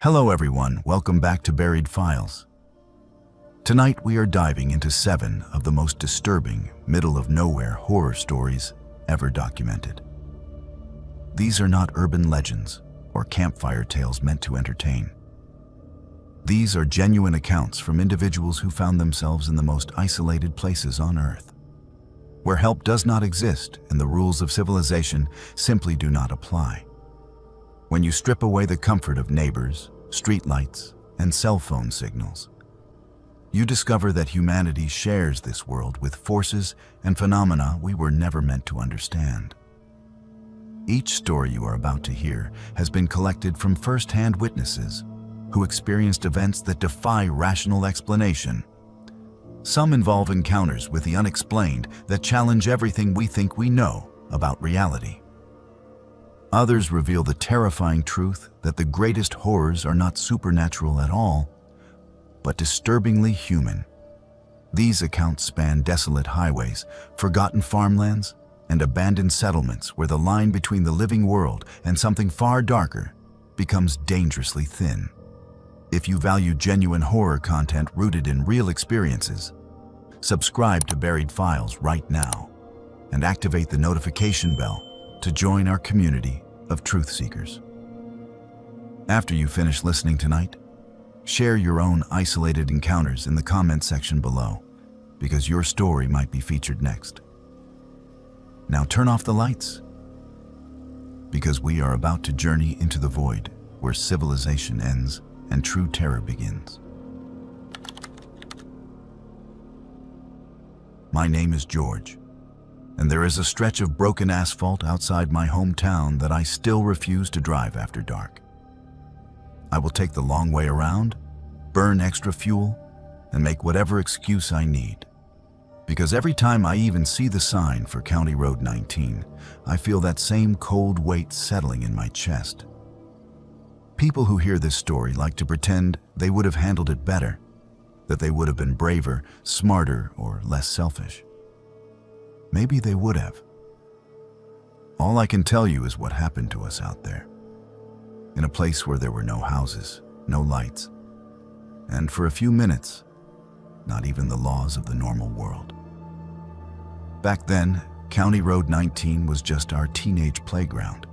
Hello everyone, welcome back to Buried Files. Tonight we are diving into 7 of the most disturbing, middle-of-nowhere horror stories ever documented. These are not urban legends or campfire tales meant to entertain. These are genuine accounts from individuals who found themselves in the most isolated places on Earth, where help does not exist and the rules of civilization simply do not apply. When you strip away the comfort of neighbors, streetlights, and cell phone signals, you discover that humanity shares this world with forces and phenomena we were never meant to understand. Each story you are about to hear has been collected from first-hand witnesses who experienced events that defy rational explanation. Some involve encounters with the unexplained that challenge everything we think we know about reality. Others reveal the terrifying truth that the greatest horrors are not supernatural at all, but disturbingly human. These accounts span desolate highways, forgotten farmlands, and abandoned settlements where the line between the living world and something far darker becomes dangerously thin. If you value genuine horror content rooted in real experiences, subscribe to Buried Files right now and activate the notification bell to join our community of truth seekers. After you finish listening tonight, share your own isolated encounters in the comment section below, because your story might be featured next. Now turn off the lights, because we are about to journey into the void where civilization ends and true terror begins. My name is George, and there is a stretch of broken asphalt outside my hometown that I still refuse to drive after dark. I will take the long way around, burn extra fuel, and make whatever excuse I need. Because every time I even see the sign for County Road 19, I feel that same cold weight settling in my chest. People who hear this story like to pretend they would have handled it better, that they would have been braver, smarter, or less selfish. Maybe they would have. All I can tell you is what happened to us out there, in a place where there were no houses, no lights, and for a few minutes, not even the laws of the normal world. Back then, County Road 19 was just our teenage playground.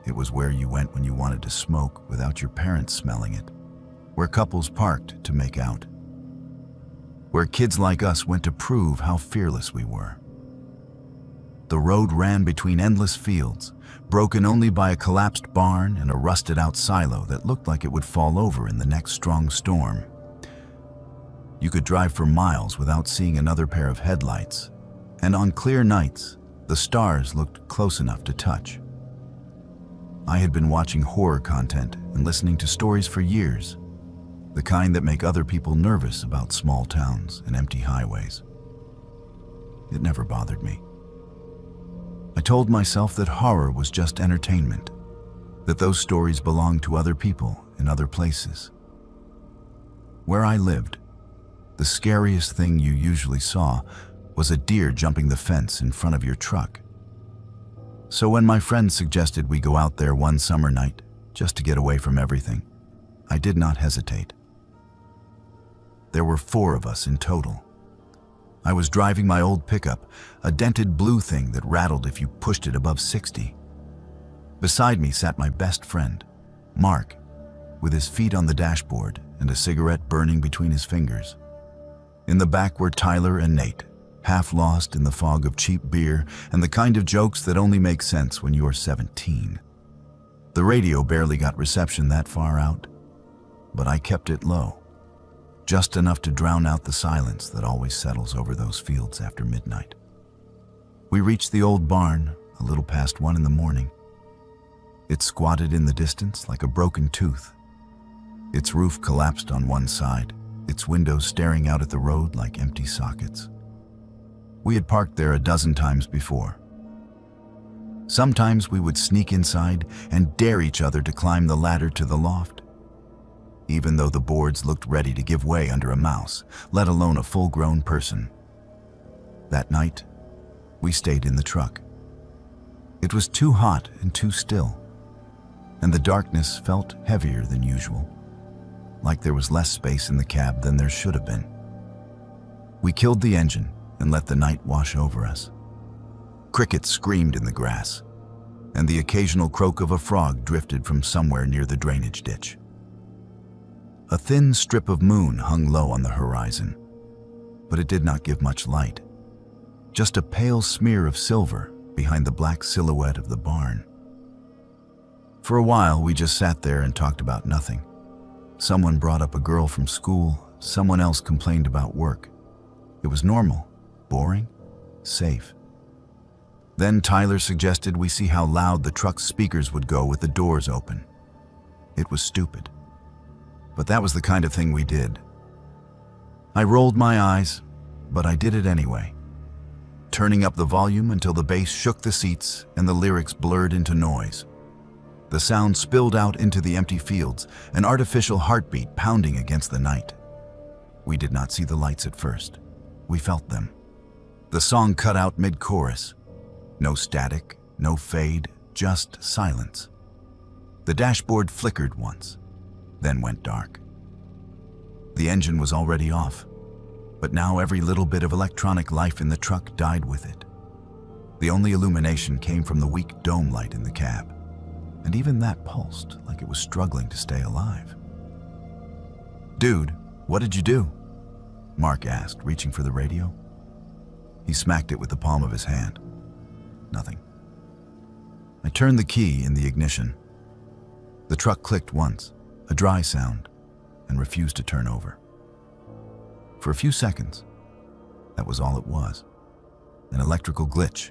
It was where you went when you wanted to smoke without your parents smelling it, where couples parked to make out, where kids like us went to prove how fearless we were. The road ran between endless fields, broken only by a collapsed barn and a rusted-out silo that looked like it would fall over in the next strong storm. You could drive for miles without seeing another pair of headlights, and on clear nights, the stars looked close enough to touch. I had been watching horror content and listening to stories for years, the kind that make other people nervous about small towns and empty highways. It never bothered me. I told myself that horror was just entertainment, that those stories belonged to other people in other places. Where I lived, the scariest thing you usually saw was a deer jumping the fence in front of your truck. So when my friends suggested we go out there one summer night just to get away from everything, I did not hesitate. There were 4 of us in total. I was driving my old pickup, a dented blue thing that rattled if you pushed it above 60. Beside me sat my best friend, Mark, with his feet on the dashboard and a cigarette burning between his fingers. In the back were Tyler and Nate, half lost in the fog of cheap beer and the kind of jokes that only make sense when you are 17. The radio barely got reception that far out, but I kept it low, just enough to drown out the silence that always settles over those fields after midnight. We reached the old barn a little past 1 in the morning. It squatted in the distance like a broken tooth. Its roof collapsed on one side, its windows staring out at the road like empty sockets. We had parked there a dozen times before. Sometimes we would sneak inside and dare each other to climb the ladder to the loft, even though the boards looked ready to give way under a mouse, let alone a full-grown person. That night, we stayed in the truck. It was too hot and too still, and the darkness felt heavier than usual, like there was less space in the cab than there should have been. We killed the engine and let the night wash over us. Crickets screamed in the grass, and the occasional croak of a frog drifted from somewhere near the drainage ditch. A thin strip of moon hung low on the horizon, but it did not give much light, just a pale smear of silver behind the black silhouette of the barn. For a while, we just sat there and talked about nothing. Someone brought up a girl from school, someone else complained about work. It was normal, boring, safe. Then Tyler suggested we see how loud the truck's speakers would go with the doors open. It was stupid, but that was the kind of thing we did. I rolled my eyes, but I did it anyway, turning up the volume until the bass shook the seats and the lyrics blurred into noise. The sound spilled out into the empty fields, an artificial heartbeat pounding against the night. We did not see the lights at first. We felt them. The song cut out mid-chorus. No static, no fade, just silence. The dashboard flickered once, then went dark. The engine was already off, but now every little bit of electronic life in the truck died with it. The only illumination came from the weak dome light in the cab, and even that pulsed like it was struggling to stay alive. "Dude, what did you do?" Mark asked, reaching for the radio. He smacked it with the palm of his hand. Nothing. I turned the key in the ignition. The truck clicked once, a dry sound, and refused to turn over. For a few seconds, that was all it was. An electrical glitch.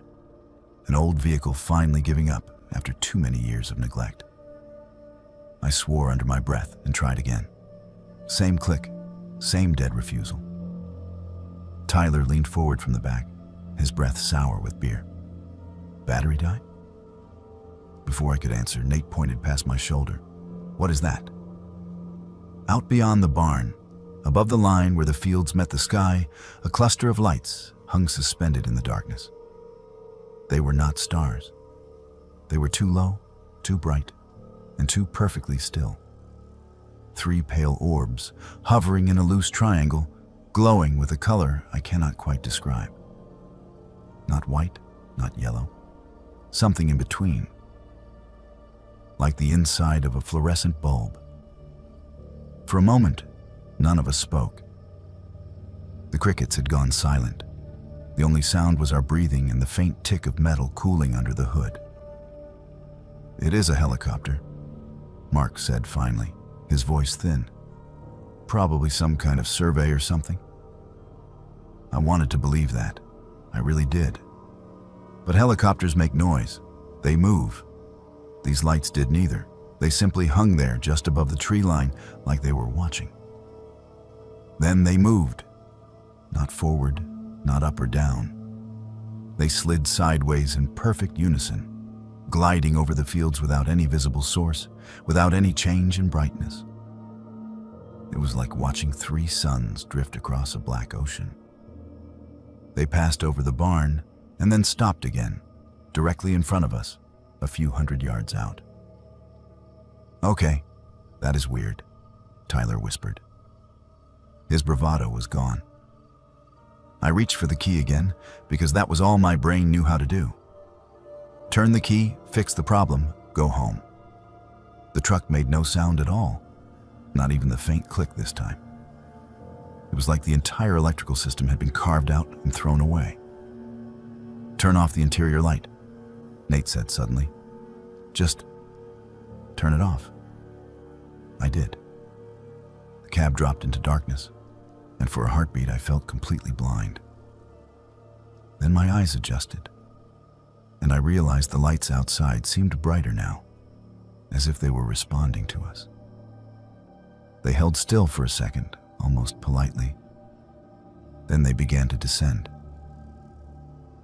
An old vehicle finally giving up after too many years of neglect. I swore under my breath and tried again. Same click, same dead refusal. Tyler leaned forward from the back, his breath sour with beer. "Battery die?" Before I could answer, Nate pointed past my shoulder. "What is that?" Out beyond the barn, above the line where the fields met the sky, a cluster of lights hung suspended in the darkness. They were not stars. They were too low, too bright, and too perfectly still. 3 pale orbs, hovering in a loose triangle, glowing with a color I cannot quite describe. Not white, not yellow. Something in between. Like the inside of a fluorescent bulb. For a moment, none of us spoke. The crickets had gone silent. The only sound was our breathing and the faint tick of metal cooling under the hood. "It is a helicopter," Mark said finally, his voice thin. "Probably some kind of survey or something." I wanted to believe that. I really did. But helicopters make noise. They move. These lights did neither. They simply hung there just above the tree line like they were watching. Then they moved. Not forward, not up or down. They slid sideways in perfect unison, gliding over the fields without any visible source, without any change in brightness. It was like watching 3 suns drift across a black ocean. They passed over the barn and then stopped again, directly in front of us, a few hundred yards out. "Okay, that is weird," Tyler whispered. His bravado was gone. I reached for the key again, because that was all my brain knew how to do. Turn the key, fix the problem, go home. The truck made no sound at all, not even the faint click this time. It was like the entire electrical system had been carved out and thrown away. "Turn off the interior light," Nate said suddenly. "Just turn it off." I did. The cab dropped into darkness, and for a heartbeat I felt completely blind. Then my eyes adjusted, and I realized the lights outside seemed brighter now, as if they were responding to us. They held still for a second, almost politely. Then they began to descend.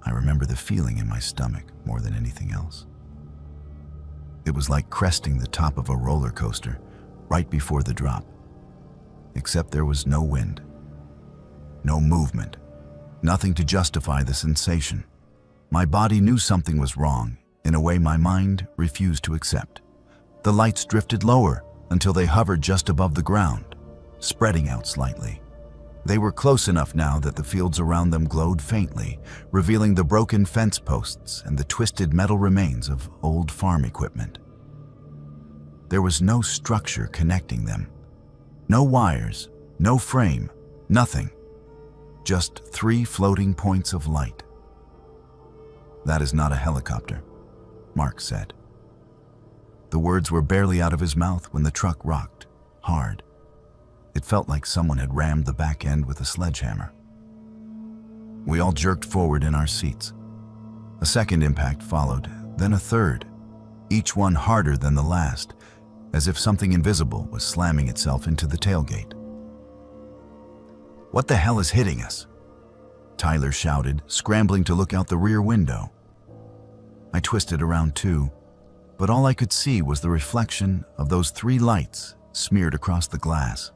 I remember the feeling in my stomach more than anything else. It was like cresting the top of a roller coaster right before the drop, except there was no wind, no movement, nothing to justify the sensation. My body knew something was wrong in a way my mind refused to accept. The lights drifted lower until they hovered just above the ground, spreading out slightly. They were close enough now that the fields around them glowed faintly, revealing the broken fence posts and the twisted metal remains of old farm equipment. There was no structure connecting them. No wires, no frame, nothing. Just 3 floating points of light. "That is not a helicopter," Mark said. The words were barely out of his mouth when the truck rocked, hard. It felt like someone had rammed the back end with a sledgehammer. We all jerked forward in our seats. A second impact followed, then a third, each one harder than the last, as if something invisible was slamming itself into the tailgate. "What the hell is hitting us?" Tyler shouted, scrambling to look out the rear window. I twisted around too, but all I could see was the reflection of those 3 lights smeared across the glass.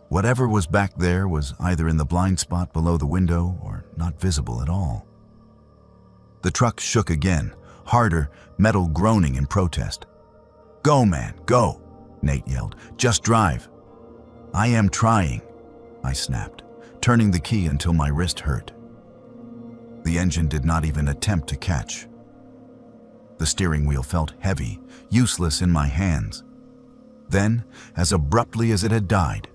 Whatever was back there was either in the blind spot below the window or not visible at all. The truck shook again, harder, metal groaning in protest. "Go, man, go," Nate yelled. "Just drive." "I am trying," I snapped, turning the key until my wrist hurt. The engine did not even attempt to catch. The steering wheel felt heavy, useless in my hands. Then, as abruptly as it had died,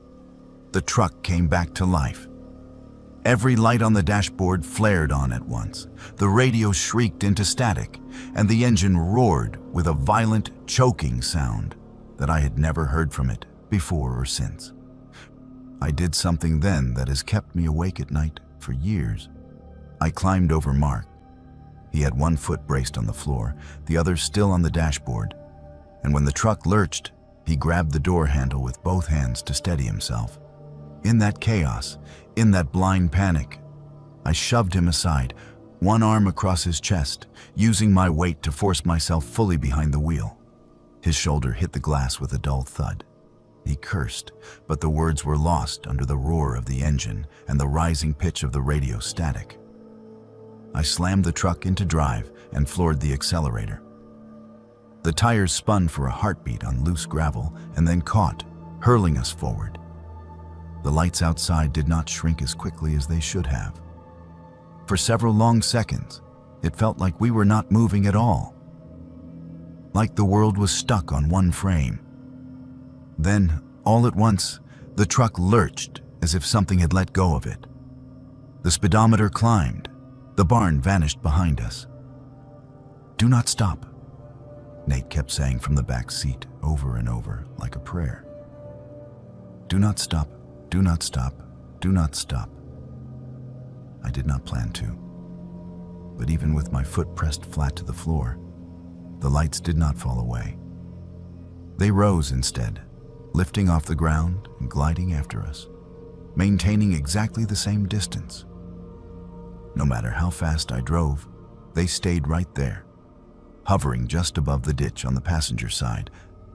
the truck came back to life. Every light on the dashboard flared on at once. The radio shrieked into static, and the engine roared with a violent, choking sound that I had never heard from it before or since. I did something then that has kept me awake at night for years. I climbed over Mark. He had one foot braced on the floor, the other still on the dashboard, and when the truck lurched, he grabbed the door handle with both hands to steady himself. In that chaos, in that blind panic, I shoved him aside, one arm across his chest, using my weight to force myself fully behind the wheel. His shoulder hit the glass with a dull thud. He cursed, but the words were lost under the roar of the engine and the rising pitch of the radio static. I slammed the truck into drive and floored the accelerator. The tires spun for a heartbeat on loose gravel and then caught, hurling us forward. The lights outside did not shrink as quickly as they should have. For several long seconds, it felt like we were not moving at all. Like the world was stuck on one frame. Then, all at once, the truck lurched as if something had let go of it. The speedometer climbed. The barn vanished behind us. "Do not stop," Nate kept saying from the back seat over and over like a prayer. "Do not stop. Do not stop, do not stop." I did not plan to. But even with my foot pressed flat to the floor, the lights did not fall away. They rose instead, lifting off the ground and gliding after us, maintaining exactly the same distance. No matter how fast I drove, they stayed right there, hovering just above the ditch on the passenger side,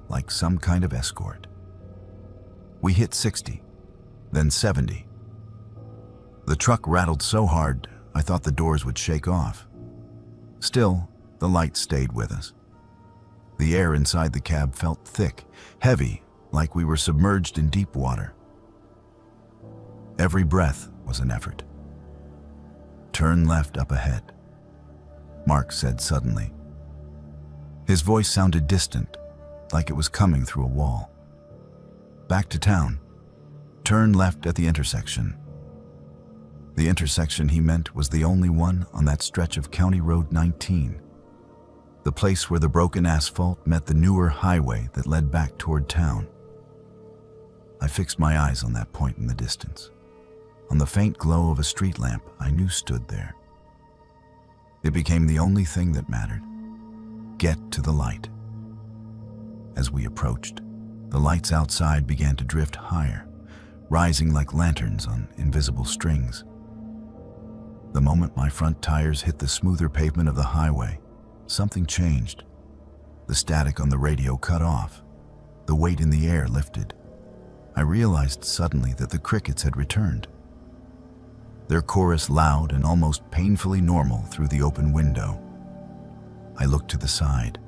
like some kind of escort. We hit 60. Then 70. The truck rattled so hard, I thought the doors would shake off. Still, the light stayed with us. The air inside the cab felt thick, heavy, like we were submerged in deep water. Every breath was an effort. "Turn left up ahead," Mark said suddenly. His voice sounded distant, like it was coming through a wall. "Back to town. Turn left at the intersection." The intersection he meant was the only one on that stretch of County Road 19, the place where the broken asphalt met the newer highway that led back toward town. I fixed my eyes on that point in the distance, on the faint glow of a street lamp I knew stood there. It became the only thing that mattered. Get to the light. As we approached, the lights outside began to drift higher, rising like lanterns on invisible strings. The moment my front tires hit the smoother pavement of the highway, something changed. The static on the radio cut off. The weight in the air lifted. I realized suddenly that the crickets had returned. Their chorus loud and almost painfully normal through the open window. I looked to the side.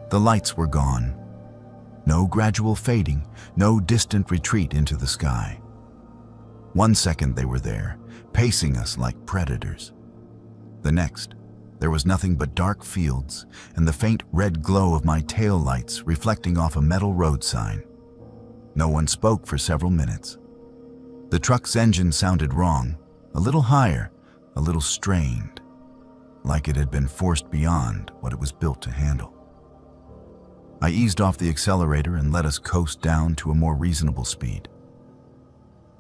The lights were gone. No gradual fading, no distant retreat into the sky. 1 second they were there, pacing us like predators. The next, there was nothing but dark fields and the faint red glow of my tail lights reflecting off a metal road sign. No one spoke for several minutes. The truck's engine sounded wrong, a little higher, a little strained, like it had been forced beyond what it was built to handle. I eased off the accelerator and let us coast down to a more reasonable speed.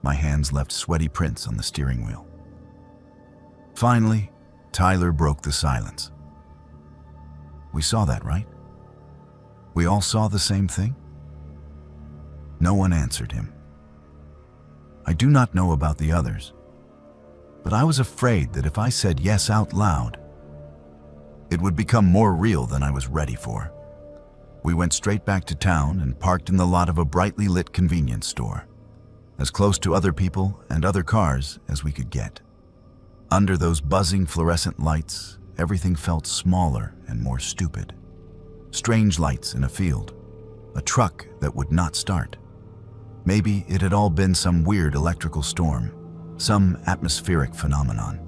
My hands left sweaty prints on the steering wheel. Finally, Tyler broke the silence. We saw that, right? We all saw the same thing? No one answered him. I do not know about the others, but I was afraid that if I said yes out loud, it would become more real than I was ready for. We went straight back to town and parked in the lot of a brightly lit convenience store, as close to other people and other cars as we could get. Under those buzzing fluorescent lights, everything felt smaller and more stupid. Strange lights in a field, a truck that would not start. Maybe it had all been some weird electrical storm, some atmospheric phenomenon.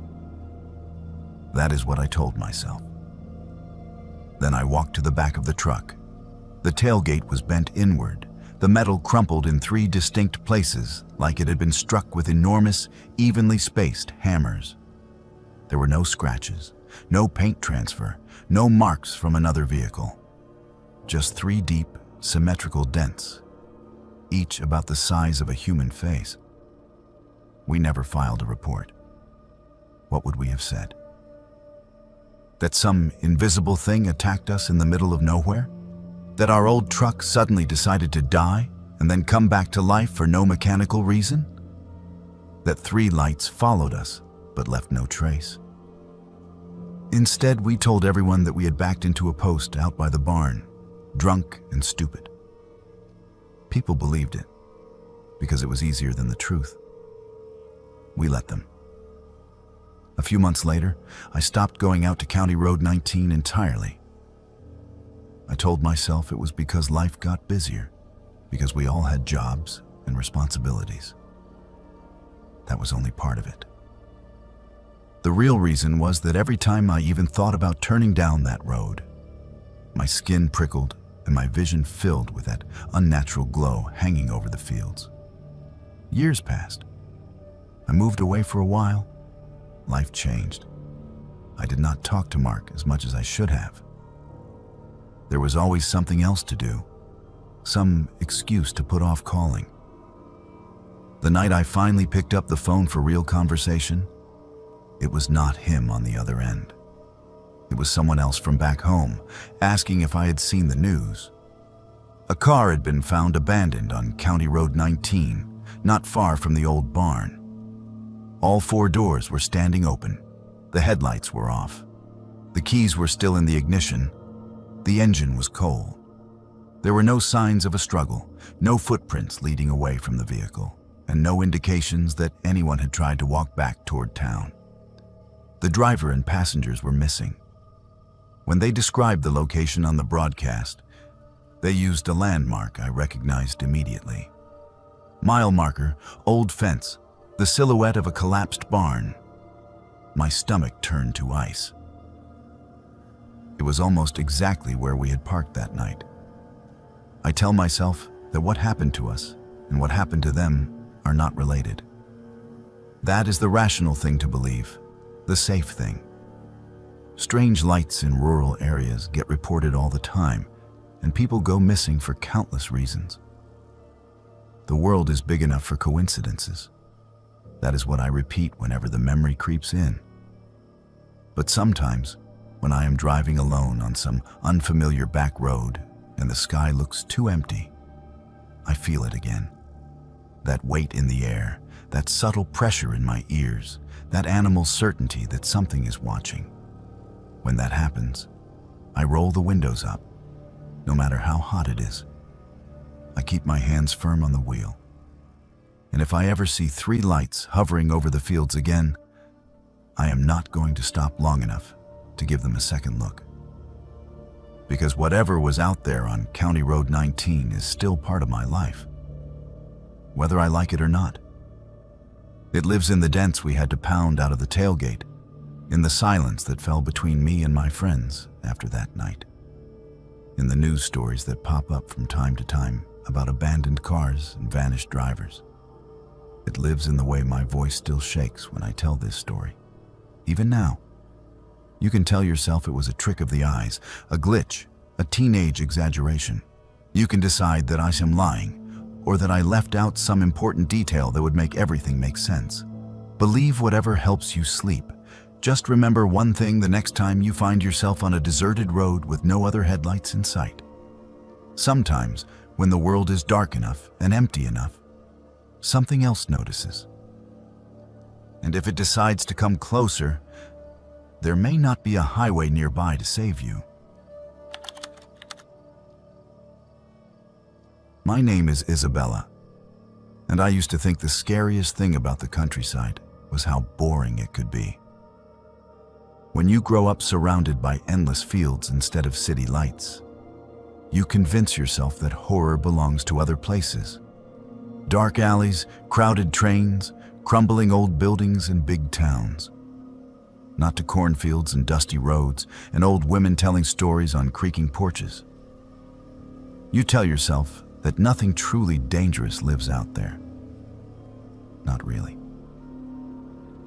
That is what I told myself. Then I walked to the back of the truck. The tailgate was bent inward, the metal crumpled in 3 distinct places like it had been struck with enormous, evenly spaced hammers. There were no scratches, no paint transfer, no marks from another vehicle. Just 3 deep, symmetrical dents, each about the size of a human face. We never filed a report. What would we have said? That some invisible thing attacked us in the middle of nowhere? That our old truck suddenly decided to die and then come back to life for no mechanical reason? That 3 lights followed us but left no trace? Instead, we told everyone that we had backed into a post out by the barn, drunk and stupid. People believed it because it was easier than the truth. We let them. A few months later, I stopped going out to County Road 19 entirely. I told myself it was because life got busier, because we all had jobs and responsibilities. That was only part of it. The real reason was that every time I even thought about turning down that road, my skin prickled and my vision filled with that unnatural glow hanging over the fields. Years passed. I moved away for a while. Life changed. I did not talk to Mark as much as I should have. There was always something else to do, some excuse to put off calling. The night I finally picked up the phone for real conversation, it was not him on the other end. It was someone else from back home, asking if I had seen the news. A car had been found abandoned on County Road 19, not far from the old barn. All 4 doors were standing open. The headlights were off. The keys were still in the ignition. The engine was cold. There were no signs of a struggle, no footprints leading away from the vehicle, and no indications that anyone had tried to walk back toward town. The driver and passengers were missing. When they described the location on the broadcast, they used a landmark I recognized immediately. Mile marker, old fence, the silhouette of a collapsed barn. My stomach turned to ice. It was almost exactly where we had parked that night. I tell myself that what happened to us and what happened to them are not related. That is the rational thing to believe, the safe thing. Strange lights in rural areas get reported all the time, and people go missing for countless reasons. The world is big enough for coincidences. That is what I repeat whenever the memory creeps in. But sometimes, when I am driving alone on some unfamiliar back road and the sky looks too empty, I feel it again. That weight in the air, that subtle pressure in my ears, that animal certainty that something is watching. When that happens, I roll the windows up, no matter how hot it is. I keep my hands firm on the wheel. And if I ever see 3 lights hovering over the fields again, I am not going to stop long enough to give them a second look. because whatever was out there on County Road 19 is still part of my life, whether I like it or not. It lives in the dents we had to pound out of the tailgate, in the silence that fell between me and my friends after that night, in the news stories that pop up from time to time about abandoned cars and vanished drivers. It lives in the way my voice still shakes when I tell this story. Even now, you can tell yourself it was a trick of the eyes, a glitch, a teenage exaggeration. You can decide that I am lying, or that I left out some important detail that would make everything make sense. Believe whatever helps you sleep. Just remember one thing the next time you find yourself on a deserted road with no other headlights in sight. Sometimes, when the world is dark enough and empty enough, something else notices. And if it decides to come closer, there may not be a highway nearby to save you. My name is Isabella, and I used to think the scariest thing about the countryside was how boring it could be. When you grow up surrounded by endless fields instead of city lights, you convince yourself that horror belongs to other places. Dark alleys, crowded trains, crumbling old buildings and big towns. Not to cornfields and dusty roads and old women telling stories on creaking porches. You tell yourself that nothing truly dangerous lives out there. Not really.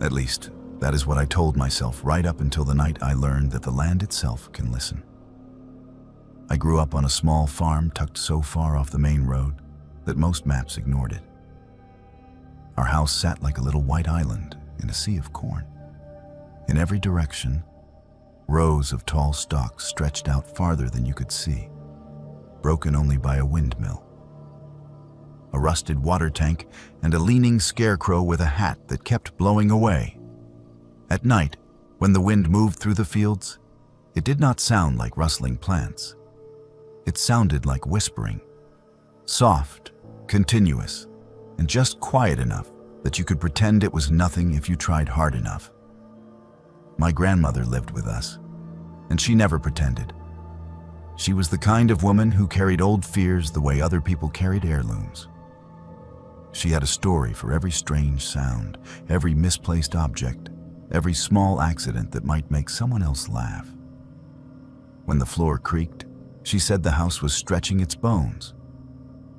At least, that is what I told myself right up until the night I learned that the land itself can listen. I grew up on a small farm tucked so far off the main road that most maps ignored it. Our house sat like a little white island in a sea of corn. In every direction, rows of tall stalks stretched out farther than you could see, broken only by a windmill, a rusted water tank, and a leaning scarecrow with a hat that kept blowing away. At night, when the wind moved through the fields, it did not sound like rustling plants. It sounded like whispering, soft, continuous, and just quiet enough that you could pretend it was nothing if you tried hard enough. My grandmother lived with us, and she never pretended. She was the kind of woman who carried old fears the way other people carried heirlooms. She had a story for every strange sound, every misplaced object, every small accident that might make someone else laugh. When the floor creaked, she said the house was stretching its bones.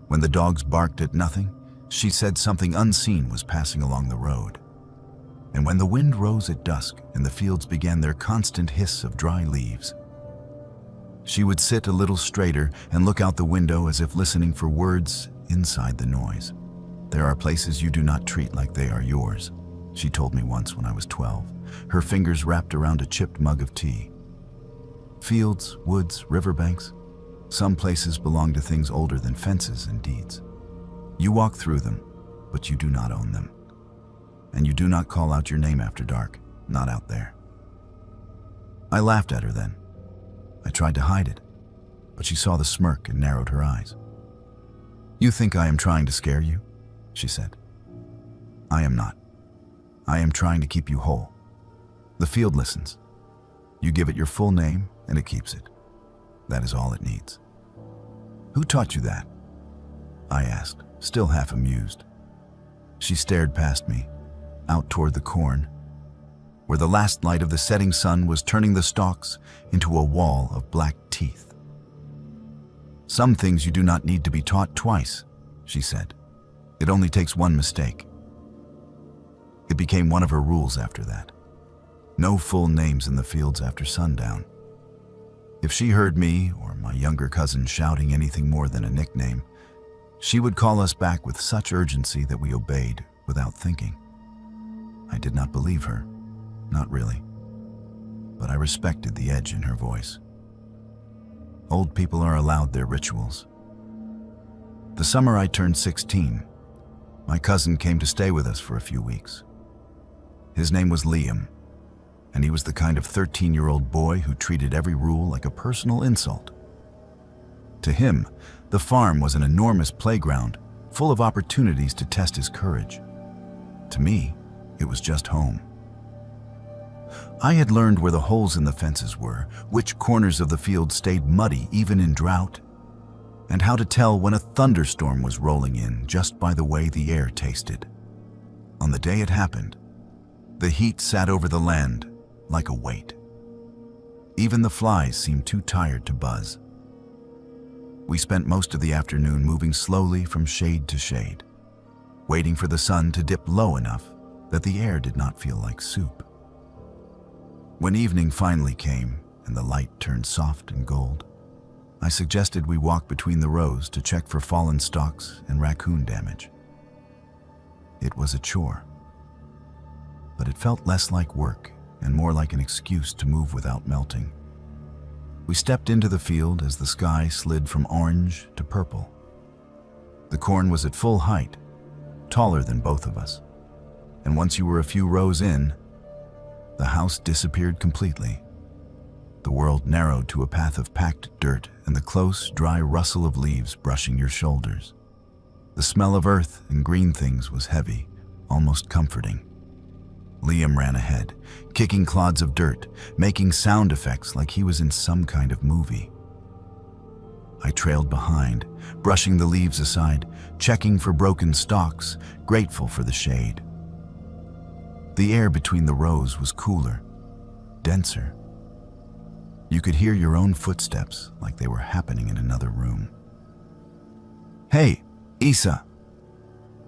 When the dogs barked at nothing, she said something unseen was passing along the road. And when the wind rose at dusk and the fields began their constant hiss of dry leaves, she would sit a little straighter and look out the window as if listening for words inside the noise. There are places you do not treat like they are yours, she told me once when I was 12, her fingers wrapped around a chipped mug of tea. Fields, woods, riverbanks, some places belong to things older than fences and deeds. You walk through them, but you do not own them. And you do not call out your name after dark, not out there. I laughed at her then. I tried to hide it, but she saw the smirk and narrowed her eyes. "You think I am trying to scare you?" she said. "I am not. I am trying to keep you whole. The field listens. You give it your full name, and it keeps it. That is all it needs." "Who taught you that?" I asked, still half amused. She stared past me, out toward the corn, where the last light of the setting sun was turning the stalks into a wall of black teeth. "Some things you do not need to be taught twice," she said. "It only takes one mistake." It became one of her rules after that. No full names in the fields after sundown. If she heard me or my younger cousin shouting anything more than a nickname, she would call us back with such urgency that we obeyed without thinking. I did not believe her, not really, but I respected the edge in her voice. Old people are allowed their rituals. The summer I turned 16, my cousin came to stay with us for a few weeks. His name was Liam, and he was the kind of 13-year-old boy who treated every rule like a personal insult. To him, the farm was an enormous playground full of opportunities to test his courage. To me, it was just home. I had learned where the holes in the fences were, which corners of the field stayed muddy even in drought, and how to tell when a thunderstorm was rolling in just by the way the air tasted. On the day it happened, the heat sat over the land like a weight. Even the flies seemed too tired to buzz. We spent most of the afternoon moving slowly from shade to shade, waiting for the sun to dip low enough that the air did not feel like soup. When evening finally came and the light turned soft and gold, I suggested we walk between the rows to check for fallen stalks and raccoon damage. It was a chore, but it felt less like work and more like an excuse to move without melting. We stepped into the field as the sky slid from orange to purple. The corn was at full height, taller than both of us, and once you were a few rows in, the house disappeared completely. The world narrowed to a path of packed dirt and the close, dry rustle of leaves brushing your shoulders. The smell of earth and green things was heavy, almost comforting. Liam ran ahead, kicking clods of dirt, making sound effects like he was in some kind of movie. I trailed behind, brushing the leaves aside, checking for broken stalks, grateful for the shade. The air between the rows was cooler, denser. You could hear your own footsteps like they were happening in another room. "Hey, Isa,"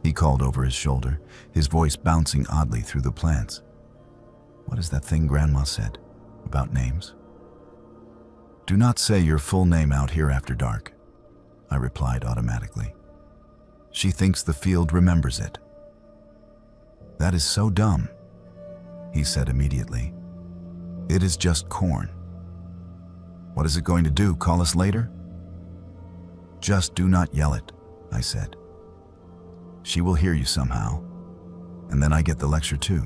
he called over his shoulder, his voice bouncing oddly through the plants. "What is that thing Grandma said about names?" "Do not say your full name out here after dark," I replied automatically. "She thinks the field remembers it." "That is so dumb," he said immediately. "It is just corn." "What is it going to do, call us later?" "Just do not yell it," I said. "She will hear you somehow, and then I get the lecture too."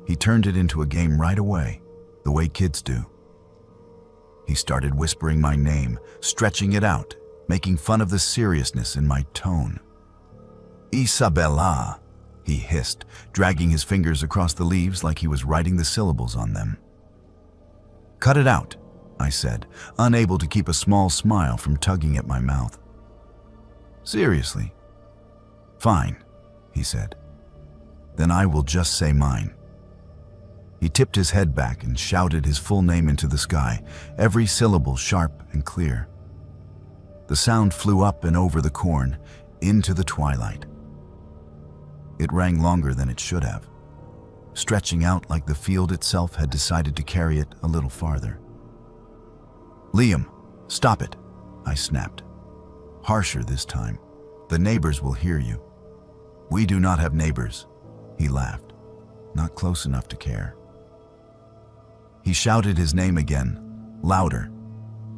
He turned it into a game right away, the way kids do. He started whispering my name, stretching it out, making fun of the seriousness in my tone. "Isabella," he hissed, dragging his fingers across the leaves like he was writing the syllables on them. "Cut it out," I said, unable to keep a small smile from tugging at my mouth. "Seriously?" "Fine," he said. "Then I will just say mine." He tipped his head back and shouted his full name into the sky, every syllable sharp and clear. The sound flew up and over the corn, into the twilight. It rang longer than it should have, stretching out like the field itself had decided to carry it a little farther. "Liam, stop it," I snapped. Harsher this time. "The neighbors will hear you." "We do not have neighbors," he laughed, not close enough to care. He shouted his name again, louder.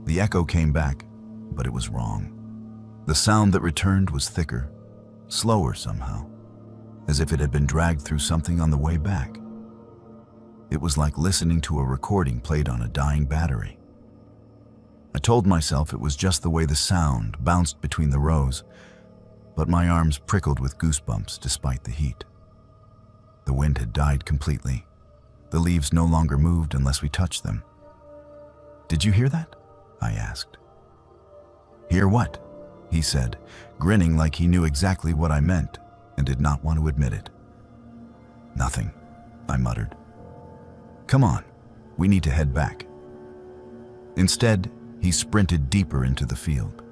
The echo came back, but it was wrong. The sound that returned was thicker, slower somehow, as if it had been dragged through something on the way back. It was like listening to a recording played on a dying battery. I told myself it was just the way the sound bounced between the rows, but my arms prickled with goosebumps despite the heat. The wind had died completely. The leaves no longer moved unless we touched them. "Did you hear that?" I asked. "Hear what?" he said, grinning like he knew exactly what I meant and did not want to admit it. "Nothing," I muttered. "Come on, we need to head back." Instead, he sprinted deeper into the field,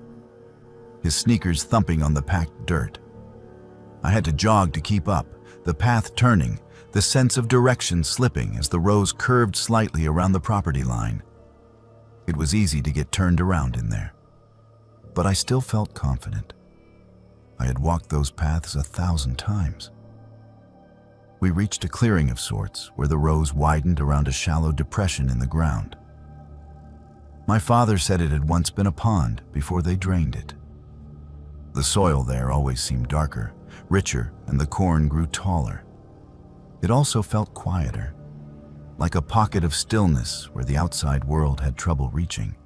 his sneakers thumping on the packed dirt. I had to jog to keep up, the path turning, the sense of direction slipping as the rows curved slightly around the property line. It was easy to get turned around in there, but I still felt confident. I had walked those paths 1,000 times. We reached a clearing of sorts where the rows widened around a shallow depression in the ground. My father said it had once been a pond before they drained it. The soil there always seemed darker, richer, and the corn grew taller. It also felt quieter, like a pocket of stillness where the outside world had trouble reaching.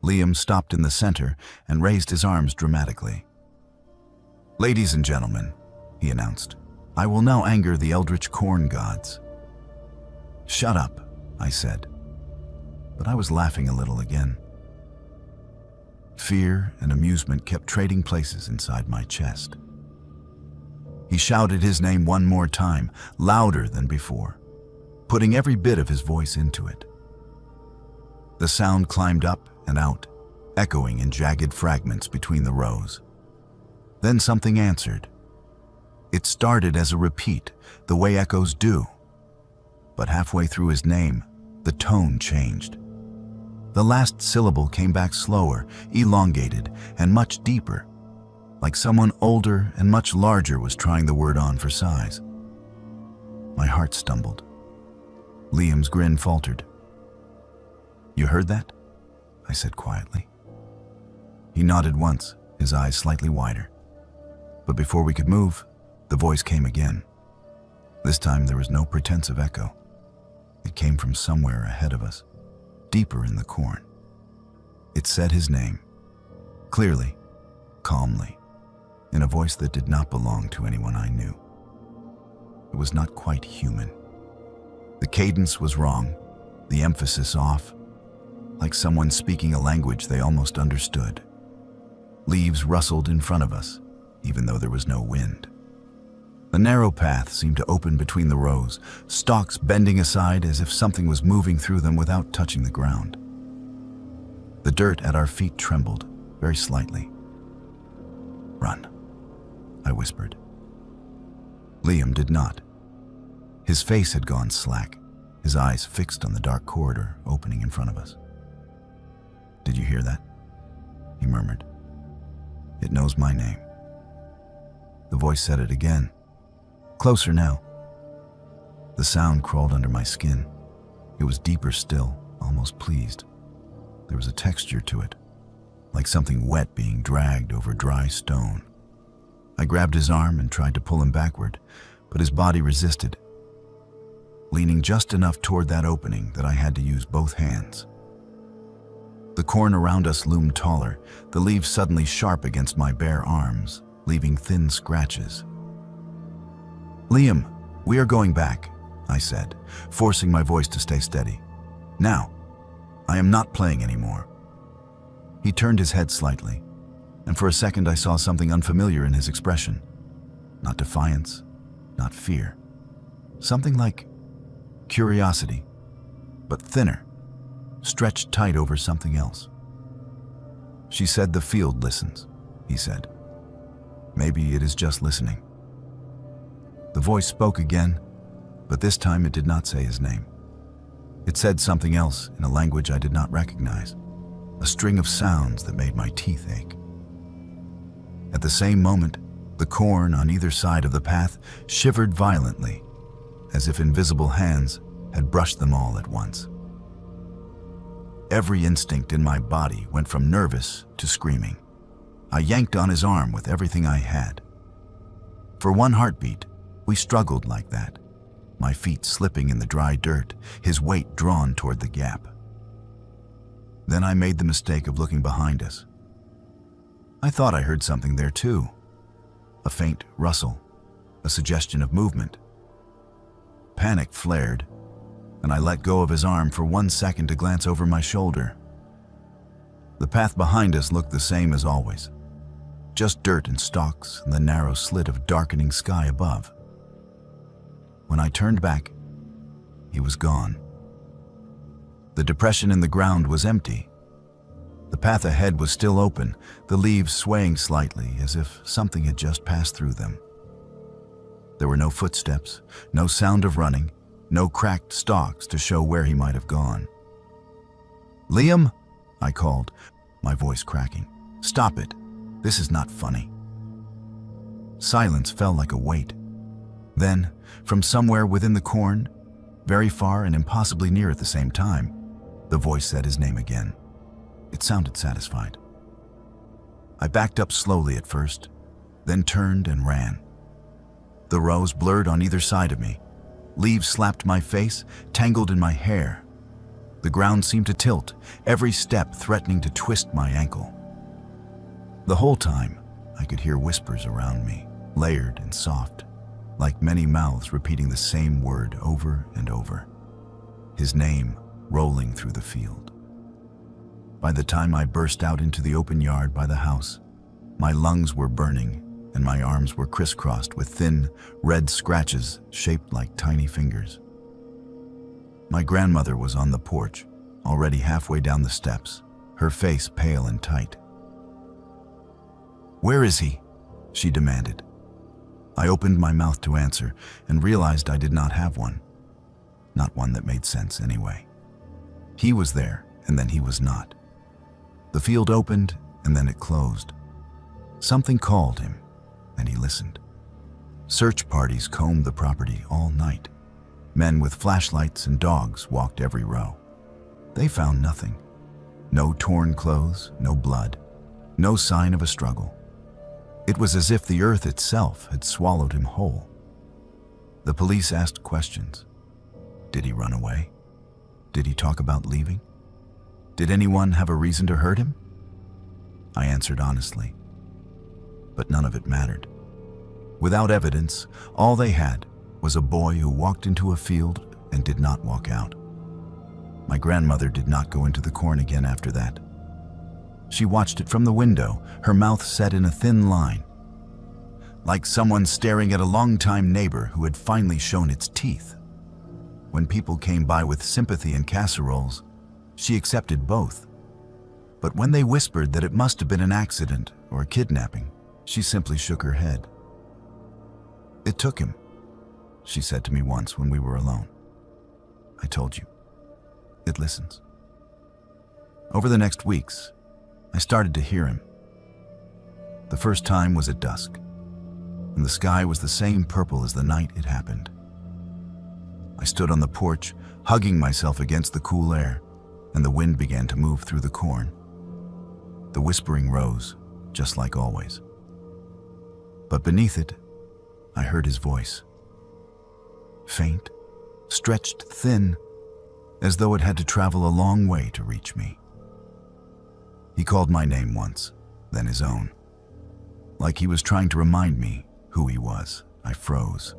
Liam stopped in the center and raised his arms dramatically. "Ladies and gentlemen," he announced, "I will now anger the eldritch corn gods." "Shut up," I said, but I was laughing a little again. Fear and amusement kept trading places inside my chest. He shouted his name one more time, louder than before, putting every bit of his voice into it. The sound climbed up and out, echoing in jagged fragments between the rows. Then something answered. It started as a repeat, the way echoes do. But halfway through his name, the tone changed. The last syllable came back slower, elongated, and much deeper, like someone older and much larger was trying the word on for size. My heart stumbled. Liam's grin faltered. "You heard that?" I said quietly. He nodded once, his eyes slightly wider. But before we could move, the voice came again. This time there was no pretense of echo. It came from somewhere ahead of us, deeper in the corn. It said his name, clearly, calmly, in a voice that did not belong to anyone I knew. It was not quite human. The cadence was wrong, the emphasis off, like someone speaking a language they almost understood. Leaves rustled in front of us, even though there was no wind. The narrow path seemed to open between the rows, stalks bending aside as if something was moving through them without touching the ground. The dirt at our feet trembled, very slightly. "Run," I whispered. Liam did not. His face had gone slack, his eyes fixed on the dark corridor opening in front of us. "Did you hear that?" he murmured. "It knows my name." The voice said it again, closer now. The sound crawled under my skin. It was deeper still, almost pleased. There was a texture to it, like something wet being dragged over dry stone. I grabbed his arm and tried to pull him backward, but his body resisted, leaning just enough toward that opening that I had to use both hands. The corn around us loomed taller, the leaves suddenly sharp against my bare arms, leaving thin scratches. "Liam, we are going back," I said, forcing my voice to stay steady. "Now, I am not playing anymore." He turned his head slightly, and for a second I saw something unfamiliar in his expression. Not defiance, not fear. Something like curiosity, but thinner, stretched tight over something else. "She said the field listens," he said. "Maybe it is just listening." The voice spoke again, but this time it did not say his name. It said something else in a language I did not recognize, a string of sounds that made my teeth ache. At the same moment, the corn on either side of the path shivered violently, as if invisible hands had brushed them all at once. Every instinct in my body went from nervous to screaming. I yanked on his arm with everything I had. For one heartbeat, we struggled like that, my feet slipping in the dry dirt, his weight drawn toward the gap. Then I made the mistake of looking behind us. I thought I heard something there too, a faint rustle, a suggestion of movement. Panic flared, and I let go of his arm for 1 second to glance over my shoulder. The path behind us looked the same as always, just dirt and stalks and the narrow slit of darkening sky above. When I turned back, he was gone. The depression in the ground was empty. The path ahead was still open, the leaves swaying slightly as if something had just passed through them. There were no footsteps, no sound of running, no cracked stalks to show where he might have gone. "Liam," I called, my voice cracking. "Stop it. This is not funny." Silence fell like a weight. Then, from somewhere within the corn, very far and impossibly near at the same time, the voice said his name again. It sounded satisfied. I backed up slowly at first, then turned and ran. The rows blurred on either side of me. Leaves slapped my face, tangled in my hair. The ground seemed to tilt, every step threatening to twist my ankle. The whole time, I could hear whispers around me, layered and soft, like many mouths repeating the same word over and over. his name rolling through the field. By the time I burst out into the open yard by the house, my lungs were burning and my arms were crisscrossed with thin, red scratches shaped like tiny fingers. My grandmother was on the porch, already halfway down the steps, her face pale and tight. "Where is he?" she demanded. I opened my mouth to answer and realized I did not have one. Not one that made sense anyway. He was there, and then he was not. The field opened, and then it closed. Something called him, and he listened. Search parties combed the property all night. Men with flashlights and dogs walked every row. They found nothing. No torn clothes, no blood, no sign of a struggle. It was as if the earth itself had swallowed him whole. The police asked questions. Did he run away? Did he talk about leaving? Did anyone have a reason to hurt him? I answered honestly. But none of it mattered. Without evidence, all they had was a boy who walked into a field and did not walk out. My grandmother did not go into the corn again after that. She watched it from the window, her mouth set in a thin line, like someone staring at a longtime neighbor who had finally shown its teeth. When people came by with sympathy and casseroles, she accepted both. But when they whispered that it must have been an accident or a kidnapping, she simply shook her head. "It took him," she said to me once when we were alone. "I told you. It listens." Over the next weeks, I started to hear him. The first time was at dusk, and the sky was the same purple as the night it happened. I stood on the porch, hugging myself against the cool air, and the wind began to move through the corn. The whispering rose, just like always. But beneath it, I heard his voice. Faint, stretched thin, as though it had to travel a long way to reach me. He called my name once, then his own. Like he was trying to remind me who he was, I froze.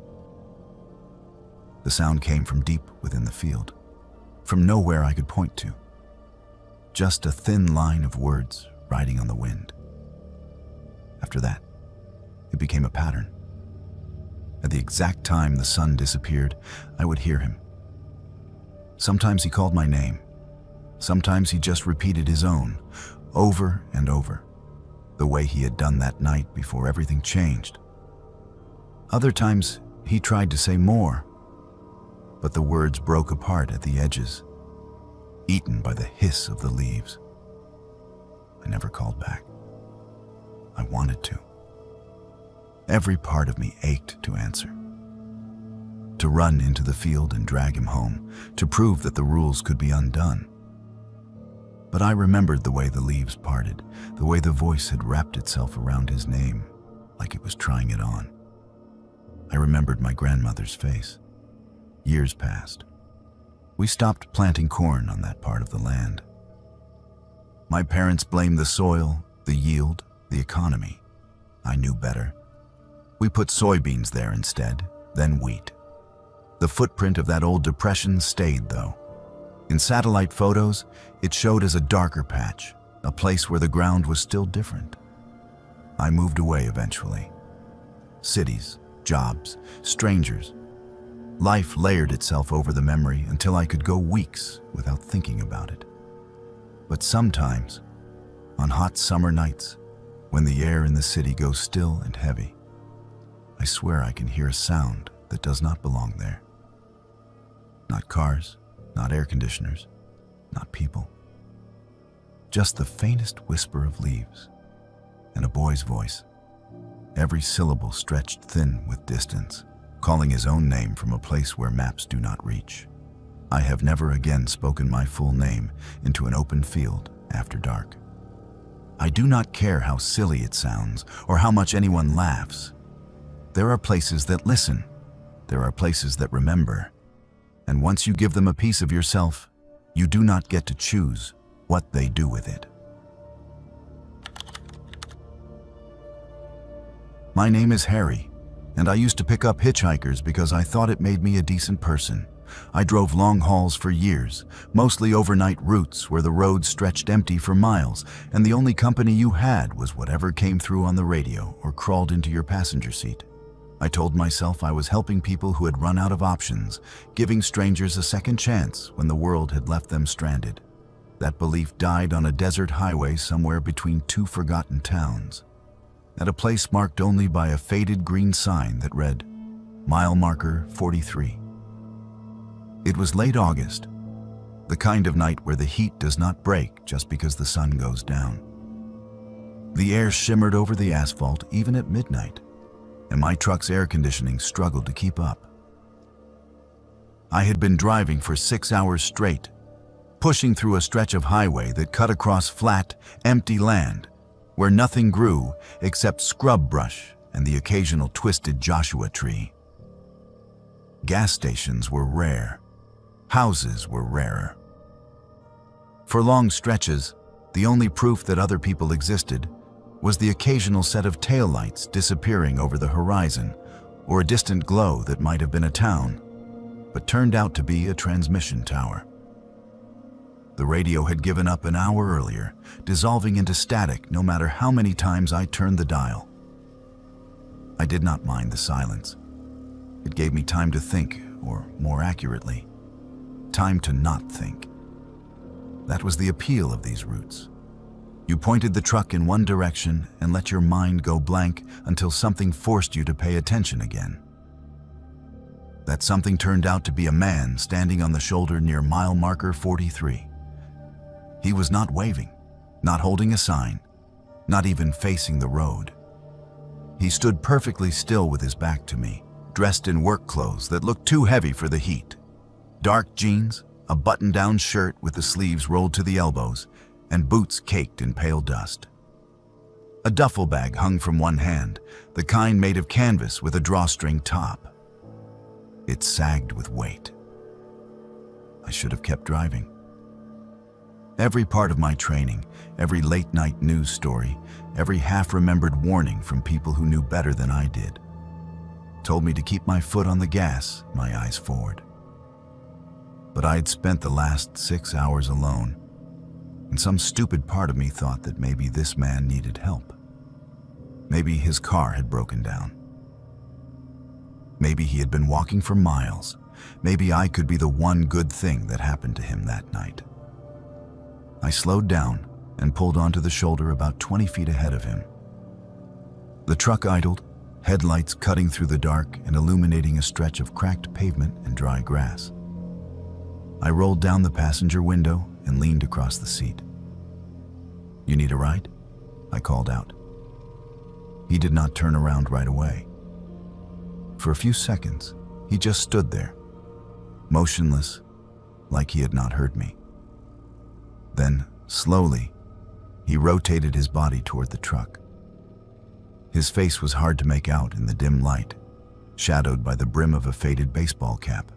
The sound came from deep within the field, from nowhere I could point to. Just a thin line of words riding on the wind. After that, it became a pattern. At the exact time the sun disappeared, I would hear him. Sometimes he called my name. Sometimes he just repeated his own, over and over, the way he had done that night before everything changed. Other times, he tried to say more, but the words broke apart at the edges, eaten by the hiss of the leaves. I never called back. I wanted to. Every part of me ached to answer. To run into the field and drag him home, to prove that the rules could be undone. But I remembered the way the leaves parted, the way the voice had wrapped itself around his name, like it was trying it on. I remembered my grandmother's face. Years passed. We stopped planting corn on that part of the land. My parents blamed the soil, the yield, the economy. I knew better. We put soybeans there instead, then wheat. The footprint of that old depression stayed, though. In satellite photos, it showed as a darker patch, a place where the ground was still different. I moved away eventually. Cities, jobs, strangers. Life layered itself over the memory until I could go weeks without thinking about it. But sometimes, on hot summer nights, when the air in the city goes still and heavy, I swear I can hear a sound that does not belong there. Not cars, not air conditioners, not people. Just the faintest whisper of leaves and a boy's voice, every syllable stretched thin with distance, calling his own name from a place where maps do not reach. I have never again spoken my full name into an open field after dark. I do not care how silly it sounds or how much anyone laughs. There are places that listen. There are places that remember. And once you give them a piece of yourself, you do not get to choose what they do with it. My name is Harry, and I used to pick up hitchhikers because I thought it made me a decent person. I drove long hauls for years, mostly overnight routes where the road stretched empty for miles, and the only company you had was whatever came through on the radio or crawled into your passenger seat. I told myself I was helping people who had run out of options, giving strangers a second chance when the world had left them stranded. That belief died on a desert highway somewhere between two forgotten towns, at a place marked only by a faded green sign that read, Mile Marker 43. It was late August, the kind of night where the heat does not break just because the sun goes down. The air shimmered over the asphalt even at midnight, and my truck's air conditioning struggled to keep up. I had been driving for 6 hours straight, pushing through a stretch of highway that cut across flat, empty land, where nothing grew except scrub brush and the occasional twisted Joshua tree. Gas stations were rare. Houses were rarer. For long stretches, the only proof that other people existed was the occasional set of taillights disappearing over the horizon, or a distant glow that might have been a town, but turned out to be a transmission tower. The radio had given up an hour earlier, dissolving into static no matter how many times I turned the dial. I did not mind the silence. It gave me time to think, or more accurately, time to not think. That was the appeal of these routes. You pointed the truck in one direction and let your mind go blank until something forced you to pay attention again. That something turned out to be a man standing on the shoulder near mile marker 43. He was not waving, not holding a sign, not even facing the road. He stood perfectly still with his back to me, dressed in work clothes that looked too heavy for the heat. Dark jeans, a button-down shirt with the sleeves rolled to the elbows, and boots caked in pale dust. A duffel bag hung from one hand, the kind made of canvas with a drawstring top. It sagged with weight. I should have kept driving. Every part of my training, every late-night news story, every half-remembered warning from people who knew better than I did, told me to keep my foot on the gas, my eyes forward. But I had spent the last 6 hours alone, and some stupid part of me thought that maybe this man needed help. Maybe his car had broken down. Maybe he had been walking for miles. Maybe I could be the one good thing that happened to him that night. I slowed down and pulled onto the shoulder about 20 feet ahead of him. The truck idled, headlights cutting through the dark and illuminating a stretch of cracked pavement and dry grass. I rolled down the passenger window and leaned across the seat. "You need a ride?" I called out. He did not turn around right away. For a few seconds, he just stood there, motionless, like he had not heard me. Then, slowly, he rotated his body toward the truck. His face was hard to make out in the dim light, shadowed by the brim of a faded baseball cap.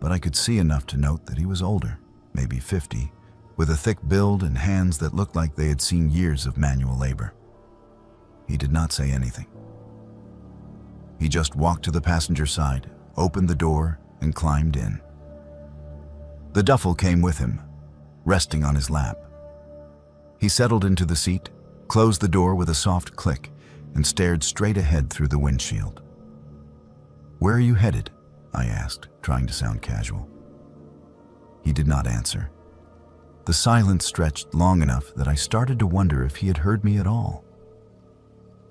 But I could see enough to note that he was older, maybe 50, with a thick build and hands that looked like they had seen years of manual labor. He did not say anything. He just walked to the passenger side, opened the door, and climbed in. The duffel came with him, resting on his lap. He settled into the seat, closed the door with a soft click, and stared straight ahead through the windshield. "Where are you headed?" I asked, trying to sound casual. He did not answer. The silence stretched long enough that I started to wonder if he had heard me at all.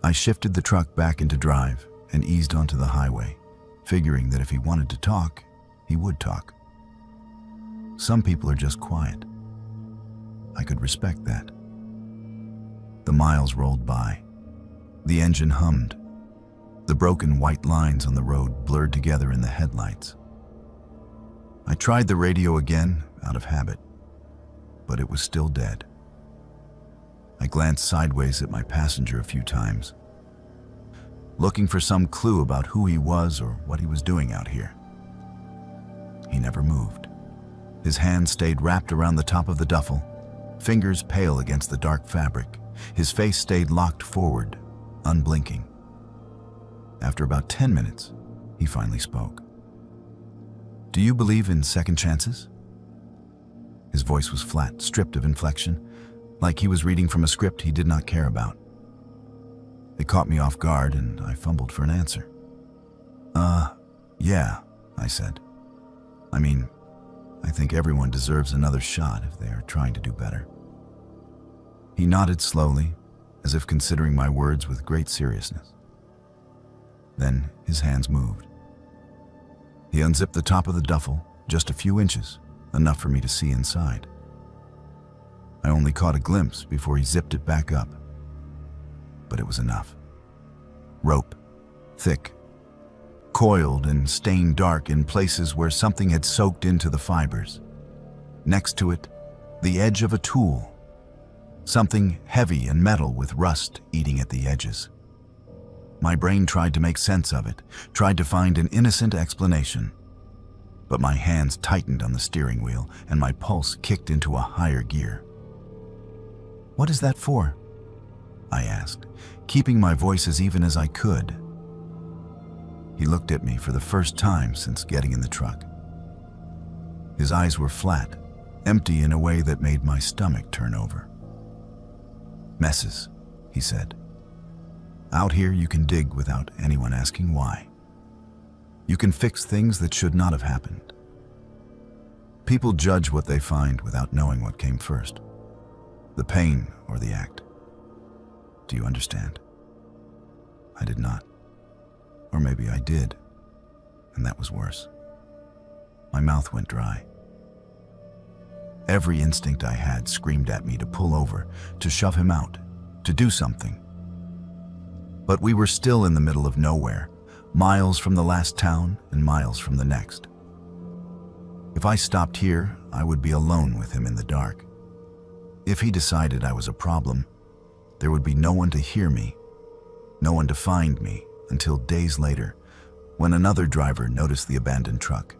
I shifted the truck back into drive and eased onto the highway, figuring that if he wanted to talk, he would talk. Some people are just quiet. I could respect that. The miles rolled by. The engine hummed. The broken white lines on the road blurred together in the headlights. I tried the radio again, out of habit, but it was still dead. I glanced sideways at my passenger a few times, looking for some clue about who he was or what he was doing out here. He never moved. His hand stayed wrapped around the top of the duffel, fingers pale against the dark fabric. His face stayed locked forward, unblinking. After about 10 minutes, he finally spoke. Do you believe in second chances? His voice was flat, stripped of inflection, like he was reading from a script he did not care about. It caught me off guard, and I fumbled for an answer. Yeah, I said. I mean, I think everyone deserves another shot if they are trying to do better. He nodded slowly, as if considering my words with great seriousness. Then his hands moved. He unzipped the top of the duffel, just a few inches, enough for me to see inside. I only caught a glimpse before he zipped it back up. But it was enough. Rope, thick, coiled and stained dark in places where something had soaked into the fibers. Next to it, the edge of a tool, something heavy and metal with rust eating at the edges. My brain tried to make sense of it, tried to find an innocent explanation. But my hands tightened on the steering wheel and my pulse kicked into a higher gear. "What is that for?" I asked, keeping my voice as even as I could. He looked at me for the first time since getting in the truck. His eyes were flat, empty in a way that made my stomach turn over. "Messes," he said. "Out here you can dig without anyone asking why. You can fix things that should not have happened. People judge what they find without knowing what came first, the pain or the act. Do you understand?" I did not. Or maybe I did, and that was worse. My mouth went dry. Every instinct I had screamed at me to pull over, to shove him out, to do something. But we were still in the middle of nowhere, miles from the last town and miles from the next. If I stopped here, I would be alone with him in the dark. If he decided I was a problem, there would be no one to hear me, no one to find me, until days later, when another driver noticed the abandoned truck.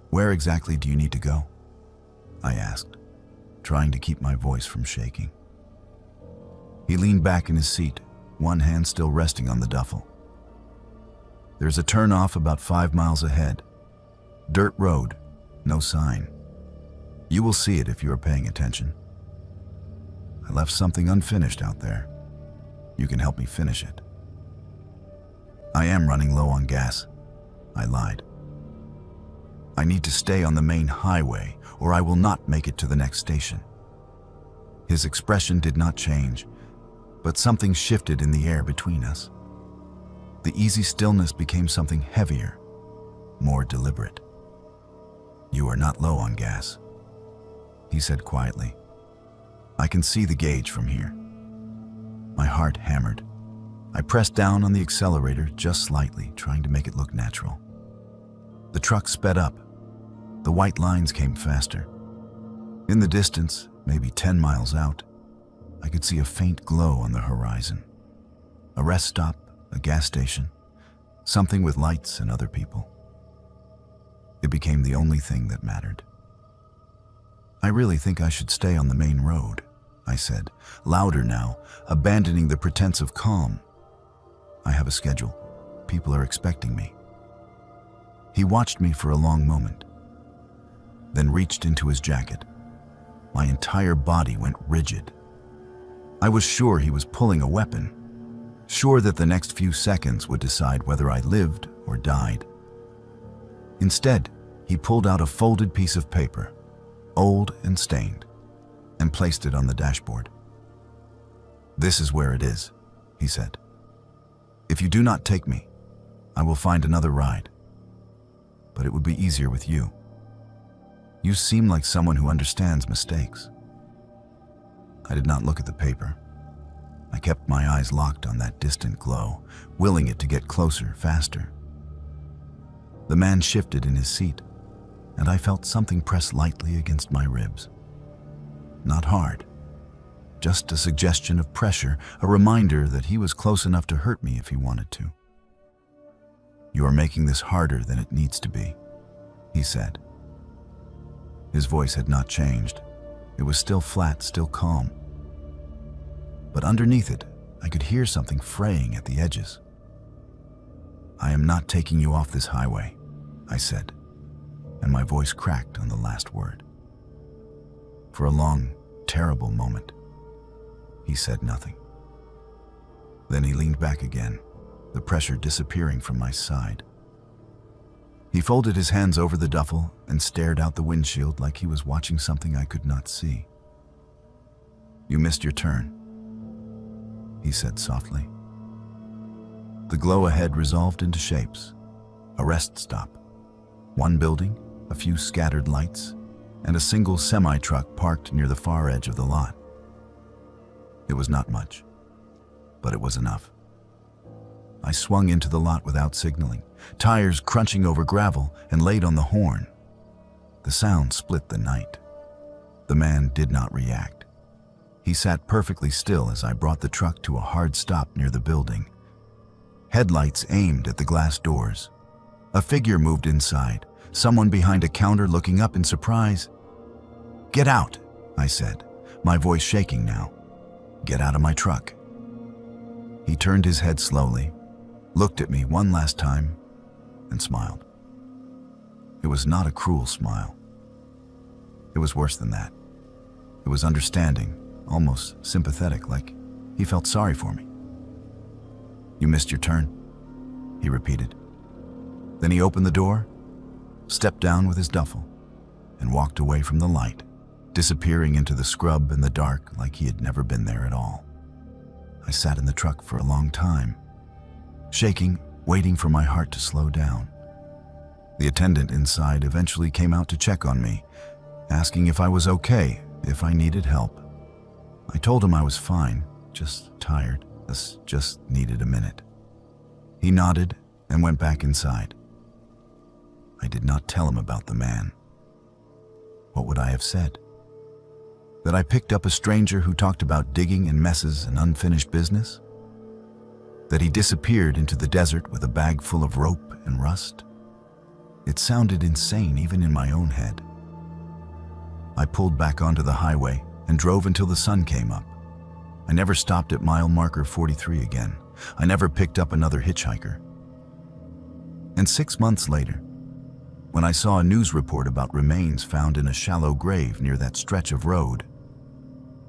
"Where exactly do you need to go?" I asked, trying to keep my voice from shaking. He leaned back in his seat, one hand still resting on the duffel. "There's a turnoff about 5 miles ahead. Dirt road, no sign. You will see it if you are paying attention. I left something unfinished out there. You can help me finish it." "I am running low on gas," I lied. "I need to stay on the main highway or I will not make it to the next station." His expression did not change, but something shifted in the air between us. The easy stillness became something heavier, more deliberate. "You are not low on gas," he said quietly. "I can see the gauge from here." My heart hammered. I pressed down on the accelerator just slightly, trying to make it look natural. The truck sped up. The white lines came faster. In the distance, maybe 10 miles out, I could see a faint glow on the horizon. A rest stop, a gas station, something with lights and other people. It became the only thing that mattered. "I really think I should stay on the main road," I said, louder now, abandoning the pretense of calm. "I have a schedule. People are expecting me." He watched me for a long moment, then reached into his jacket. My entire body went rigid. I was sure he was pulling a weapon, sure that the next few seconds would decide whether I lived or died. Instead, he pulled out a folded piece of paper, old and stained, and placed it on the dashboard. "This is where it is," he said. "If you do not take me, I will find another ride. But it would be easier with you. You seem like someone who understands mistakes." I did not look at the paper. I kept my eyes locked on that distant glow, willing it to get closer, faster. The man shifted in his seat, and I felt something press lightly against my ribs. Not hard, just a suggestion of pressure, a reminder that he was close enough to hurt me if he wanted to. "You are making this harder than it needs to be," he said. His voice had not changed. It was still flat, still calm. But underneath it, I could hear something fraying at the edges. "I am not taking you off this highway," I said. and my voice cracked on the last word. For a long, terrible moment, he said nothing. Then he leaned back again, the pressure disappearing from my side. He folded his hands over the duffel and stared out the windshield like he was watching something I could not see. "You missed your turn," he said softly. The glow ahead resolved into shapes. A rest stop, one building, a few scattered lights, and a single semi-truck parked near the far edge of the lot. It was not much, but it was enough. I swung into the lot without signaling, tires crunching over gravel, and laid on the horn. The sound split the night. The man did not react. He sat perfectly still as I brought the truck to a hard stop near the building. Headlights aimed at the glass doors. A figure moved inside, someone behind a counter looking up in surprise. "Get out," I said, my voice shaking now. "Get out of my truck." He turned his head slowly, looked at me one last time, and smiled. It was not a cruel smile. It was worse than that. It was understanding, almost sympathetic, like he felt sorry for me. "You missed your turn," he repeated. Then he opened the door, stepped down with his duffel, and walked away from the light, disappearing into the scrub and the dark like he had never been there at all. I sat in the truck for a long time, shaking, waiting for my heart to slow down. The attendant inside eventually came out to check on me, asking if I was okay, if I needed help. I told him I was fine, just tired, just needed a minute. He nodded and went back inside. I did not tell him about the man. What would I have said? That I picked up a stranger who talked about digging and messes and unfinished business? That he disappeared into the desert with a bag full of rope and rust? It sounded insane even in my own head. I pulled back onto the highway and drove until the sun came up. I never stopped at mile marker 43 again. I never picked up another hitchhiker. And 6 months later, when I saw a news report about remains found in a shallow grave near that stretch of road,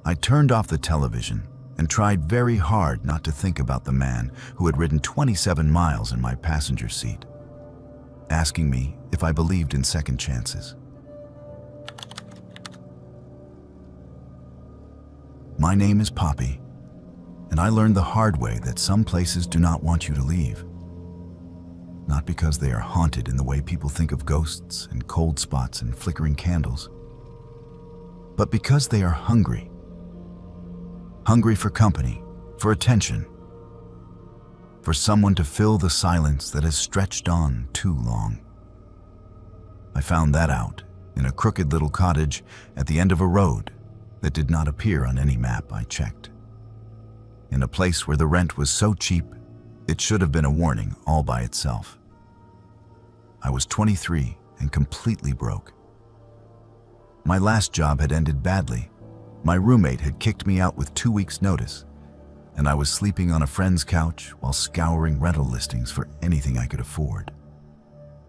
I turned off the television and tried very hard not to think about the man who had ridden 27 miles in my passenger seat, asking me if I believed in second chances. My name is Poppy, and I learned the hard way that some places do not want you to leave. Not because they are haunted in the way people think of ghosts and cold spots and flickering candles, but because they are hungry. Hungry for company, for attention, for someone to fill the silence that has stretched on too long. I found that out in a crooked little cottage at the end of a road that did not appear on any map I checked. In a place where the rent was so cheap, it should have been a warning all by itself. I was 23 and completely broke. My last job had ended badly. My roommate had kicked me out with 2 weeks' notice, and I was sleeping on a friend's couch while scouring rental listings for anything I could afford.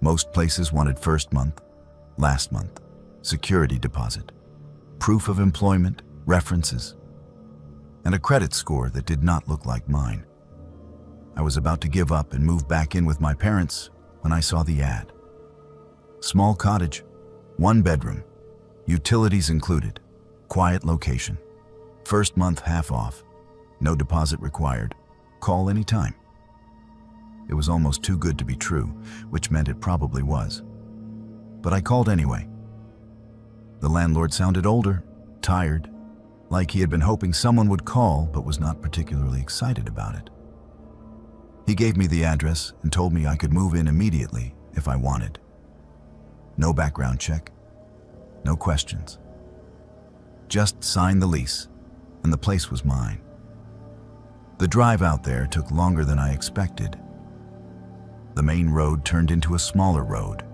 Most places wanted first month, last month, security deposit, proof of employment, references, and a credit score that did not look like mine. I was about to give up and move back in with my parents when I saw the ad. Small cottage, 1 bedroom, utilities included, quiet location, first month half off, no deposit required, call anytime. It was almost too good to be true, which meant it probably was. But I called anyway. The landlord sounded older, tired, like he had been hoping someone would call but was not particularly excited about it. He gave me the address and told me I could move in immediately if I wanted. No background check, no questions. Just sign the lease, and the place was mine. The drive out there took longer than I expected. The main road turned into a smaller road,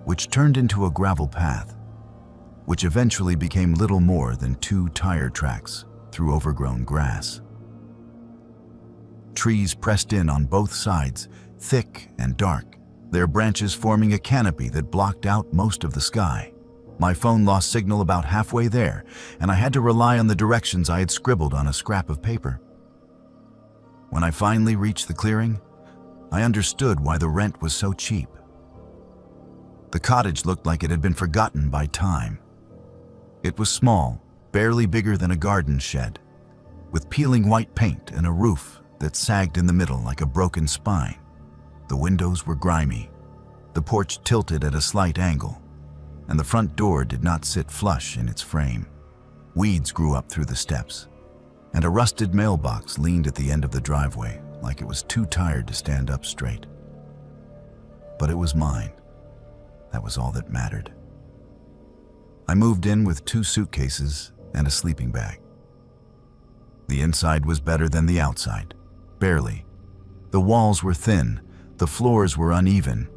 which turned into a gravel path, which eventually became little more than 2 tire tracks through overgrown grass. Trees pressed in on both sides, thick and dark, their branches forming a canopy that blocked out most of the sky. My phone lost signal about halfway there, and I had to rely on the directions I had scribbled on a scrap of paper. When I finally reached the clearing, I understood why the rent was so cheap. The cottage looked like it had been forgotten by time. It was small, barely bigger than a garden shed, with peeling white paint and a roof that sagged in the middle like a broken spine. The windows were grimy, the porch tilted at a slight angle, and the front door did not sit flush in its frame. Weeds grew up through the steps, and a rusted mailbox leaned at the end of the driveway like it was too tired to stand up straight. But it was mine. That was all that mattered. I moved in with 2 suitcases and a sleeping bag. The inside was better than the outside, barely. The walls were thin, the floors were uneven,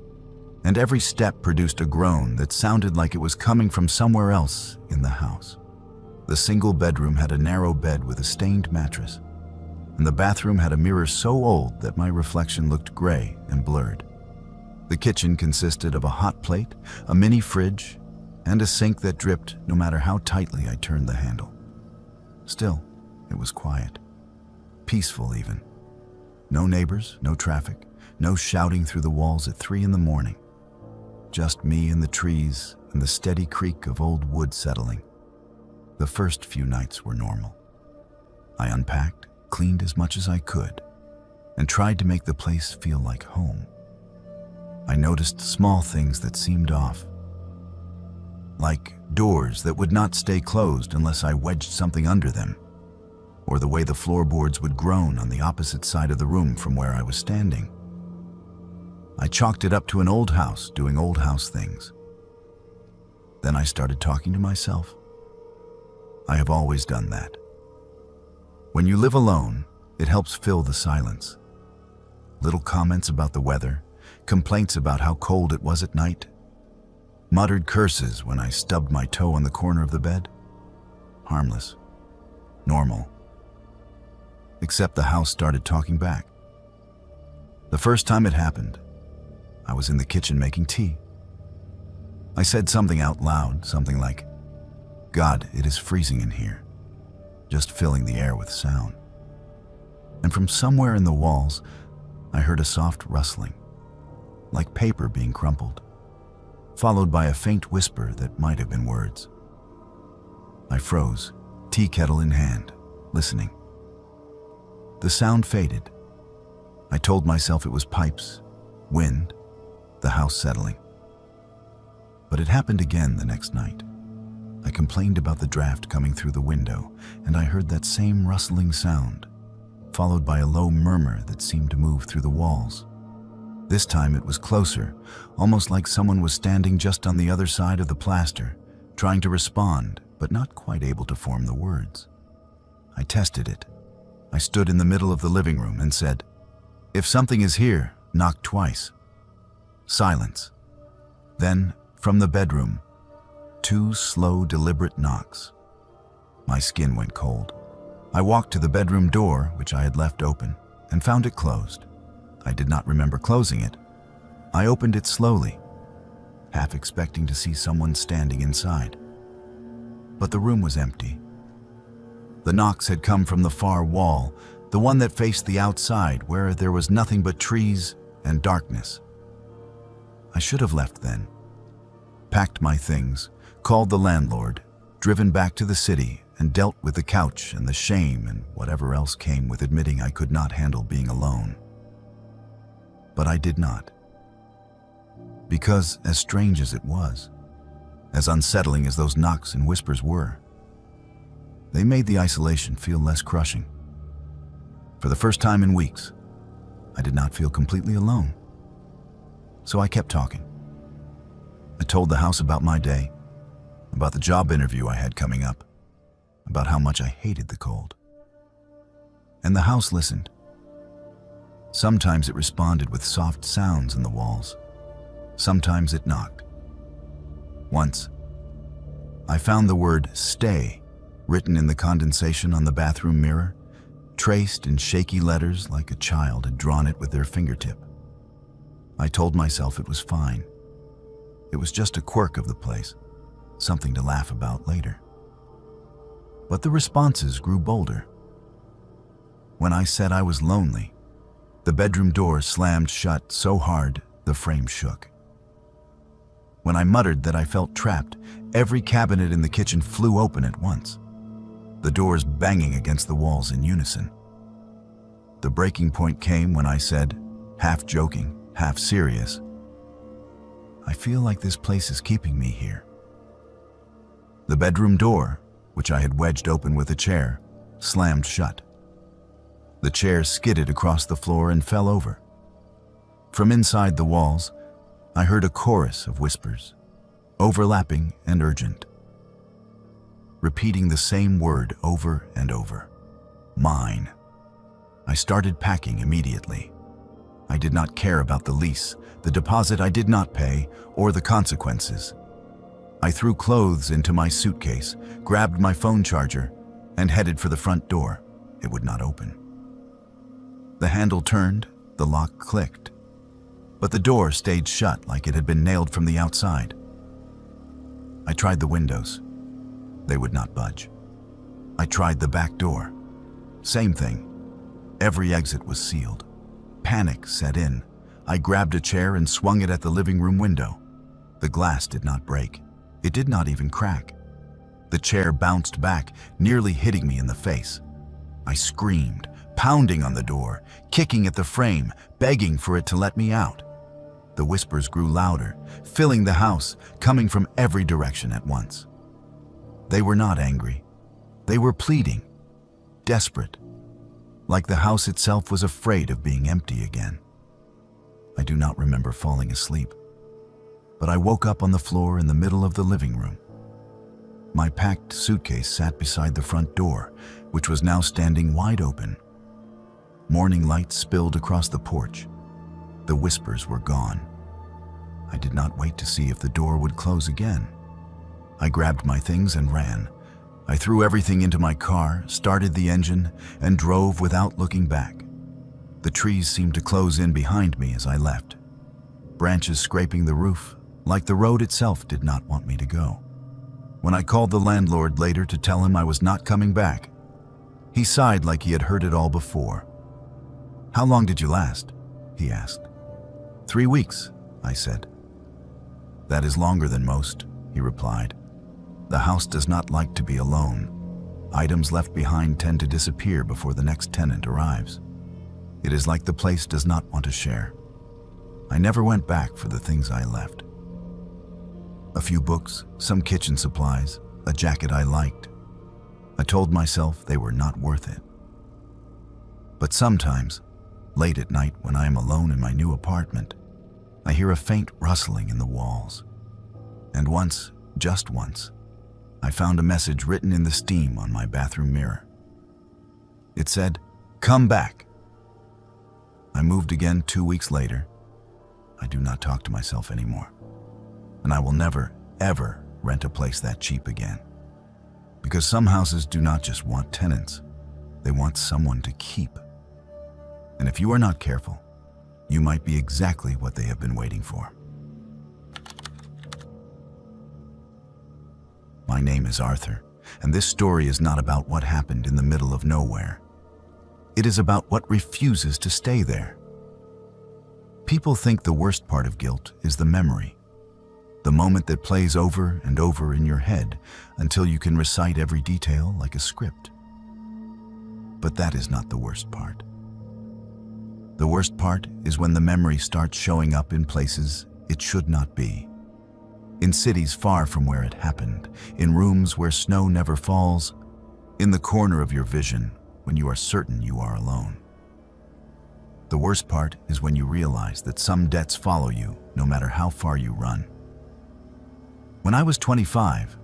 and every step produced a groan that sounded like it was coming from somewhere else in the house. The single bedroom had a narrow bed with a stained mattress, and the bathroom had a mirror so old that my reflection looked gray and blurred. The kitchen consisted of a hot plate, a mini fridge, and a sink that dripped no matter how tightly I turned the handle. Still, it was quiet, peaceful even. No neighbors, no traffic, no shouting through the walls at 3 a.m. Just me and the trees and the steady creak of old wood settling. The first few nights were normal. I unpacked, cleaned as much as I could, and tried to make the place feel like home. I noticed small things that seemed off, like doors that would not stay closed unless I wedged something under them, or the way the floorboards would groan on the opposite side of the room from where I was standing. I chalked it up to an old house doing old house things. Then I started talking to myself. I have always done that. When you live alone, it helps fill the silence. Little comments about the weather, complaints about how cold it was at night, muttered curses when I stubbed my toe on the corner of the bed. Harmless. Normal. Except the house started talking back. The first time it happened, I was in the kitchen making tea. I said something out loud, something like, "God, it is freezing in here," just filling the air with sound. And from somewhere in the walls, I heard a soft rustling, like paper being crumpled, followed by a faint whisper that might have been words. I froze, tea kettle in hand, listening. The sound faded. I told myself it was pipes, wind, the house settling. But it happened again the next night. I complained about the draft coming through the window, and I heard that same rustling sound, followed by a low murmur that seemed to move through the walls. This time it was closer, almost like someone was standing just on the other side of the plaster, trying to respond, but not quite able to form the words. I tested it. I stood in the middle of the living room and said, "If something is here, knock twice." Silence. Then, from the bedroom, 2 slow, deliberate knocks. My skin went cold. I walked to the bedroom door, which I had left open, and found it closed. I did not remember closing it. I opened it slowly, half expecting to see someone standing inside. But the room was empty. The knocks had come from the far wall, the one that faced the outside, where there was nothing but trees and darkness. I should have left then, packed my things, called the landlord, driven back to the city, and dealt with the couch and the shame and whatever else came with admitting I could not handle being alone. But I did not. Because, as strange as it was, as unsettling as those knocks and whispers were, they made the isolation feel less crushing. For the first time in weeks, I did not feel completely alone. So I kept talking. I told the house about my day, about the job interview I had coming up, about how much I hated the cold. And the house listened. Sometimes it responded with soft sounds in the walls. Sometimes it knocked. Once, I found the word "stay" written in the condensation on the bathroom mirror, traced in shaky letters like a child had drawn it with their fingertip. I told myself it was fine. It was just a quirk of the place, something to laugh about later. But the responses grew bolder. When I said I was lonely, the bedroom door slammed shut so hard the frame shook. When I muttered that I felt trapped, every cabinet in the kitchen flew open at once, the doors banging against the walls in unison. The breaking point came when I said, half joking, half serious, "I feel like this place is keeping me here." The bedroom door, which I had wedged open with a chair, slammed shut. The chair skidded across the floor and fell over. From inside the walls, I heard a chorus of whispers, overlapping and urgent, repeating the same word over and over, mine. I started packing immediately. I did not care about the lease, the deposit I did not pay, or the consequences. I threw clothes into my suitcase, grabbed my phone charger, and headed for the front door. It would not open. The handle turned, the lock clicked, but the door stayed shut like it had been nailed from the outside. I tried the windows. They would not budge. I tried the back door. Same thing. Every exit was sealed. Panic set in. I grabbed a chair and swung it at the living room window. The glass did not break. It did not even crack. The chair bounced back, nearly hitting me in the face. I screamed, pounding on the door, kicking at the frame, begging for it to let me out. The whispers grew louder, filling the house, coming from every direction at once. They were not angry. They were pleading, desperate, like the house itself was afraid of being empty again. I do not remember falling asleep, but I woke up on the floor in the middle of the living room. My packed suitcase sat beside the front door, which was now standing wide open. Morning light spilled across the porch. The whispers were gone. I did not wait to see if the door would close again. I grabbed my things and ran. I threw everything into my car, started the engine, and drove without looking back. The trees seemed to close in behind me as I left, branches scraping the roof, like the road itself did not want me to go. When I called the landlord later to tell him I was not coming back, he sighed like he had heard it all before. "How long did you last?" he asked. 3 weeks, I said. "That is longer than most," he replied. "The house does not like to be alone. Items left behind tend to disappear before the next tenant arrives. It is like the place does not want to share." I never went back for the things I left. A few books, some kitchen supplies, a jacket I liked. I told myself they were not worth it. But sometimes, late at night when I am alone in my new apartment, I hear a faint rustling in the walls. And once, just once, I found a message written in the steam on my bathroom mirror. It said, "Come back." I moved again 2 weeks later. I do not talk to myself anymore. And I will never, ever rent a place that cheap again. Because some houses do not just want tenants, they want someone to keep. And if you are not careful, you might be exactly what they have been waiting for. My name is Arthur, and this story is not about what happened in the middle of nowhere. It is about what refuses to stay there. People think the worst part of guilt is the memory, the moment that plays over and over in your head until you can recite every detail like a script. But that is not the worst part. The worst part is when the memory starts showing up in places it should not be. In cities far from where it happened, in rooms where snow never falls, in the corner of your vision when you are certain you are alone. The worst part is when you realize that some debts follow you no matter how far you run. When I was 25,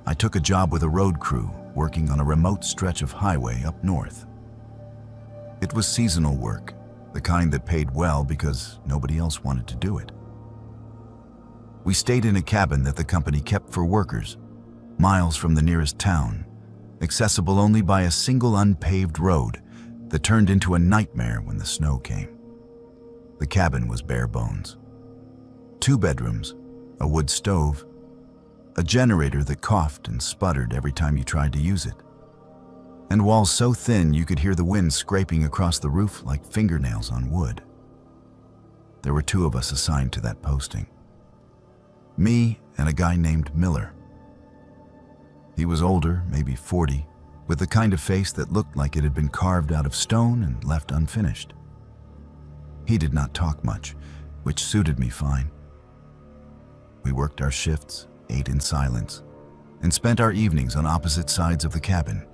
I took a job with a road crew working on a remote stretch of highway up north. It was seasonal work, the kind that paid well because nobody else wanted to do it. We stayed in a cabin that the company kept for workers, miles from the nearest town, accessible only by a single unpaved road that turned into a nightmare when the snow came. The cabin was bare bones. 2 bedrooms, a wood stove, a generator that coughed and sputtered every time you tried to use it, and walls so thin you could hear the wind scraping across the roof like fingernails on wood. There were 2 of us assigned to that posting. Me and a guy named Miller. He was older, maybe 40, with the kind of face that looked like it had been carved out of stone and left unfinished. He did not talk much, which suited me fine. We worked our shifts, ate in silence, and spent our evenings on opposite sides of the cabin.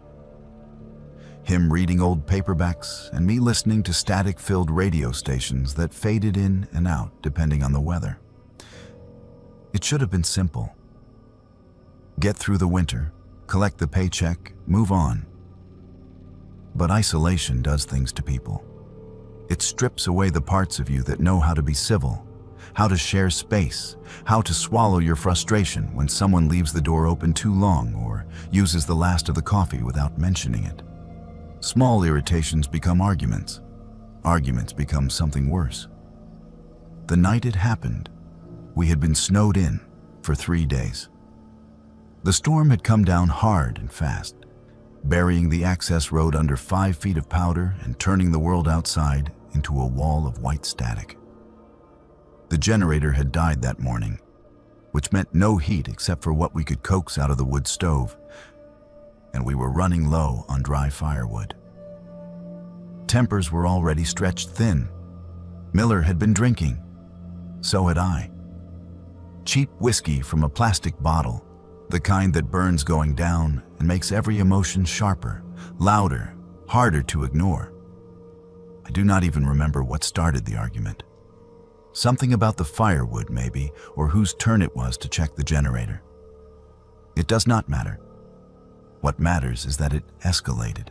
Him reading old paperbacks and me listening to static-filled radio stations that faded in and out depending on the weather. It should have been simple. Get through the winter, collect the paycheck, move on. But isolation does things to people. It strips away the parts of you that know how to be civil, how to share space, how to swallow your frustration when someone leaves the door open too long or uses the last of the coffee without mentioning it. Small irritations become arguments. Arguments become something worse. The night it happened, we had been snowed in for 3 days. The storm had come down hard and fast, burying the access road under 5 feet of powder and turning the world outside into a wall of white static. The generator had died that morning, which meant no heat except for what we could coax out of the wood stove, and we were running low on dry firewood. Tempers were already stretched thin. Miller had been drinking. So had I. Cheap whiskey from a plastic bottle, the kind that burns going down and makes every emotion sharper, louder, harder to ignore. I do not even remember what started the argument. Something about the firewood, maybe, or whose turn it was to check the generator. It does not matter. What matters is that it escalated.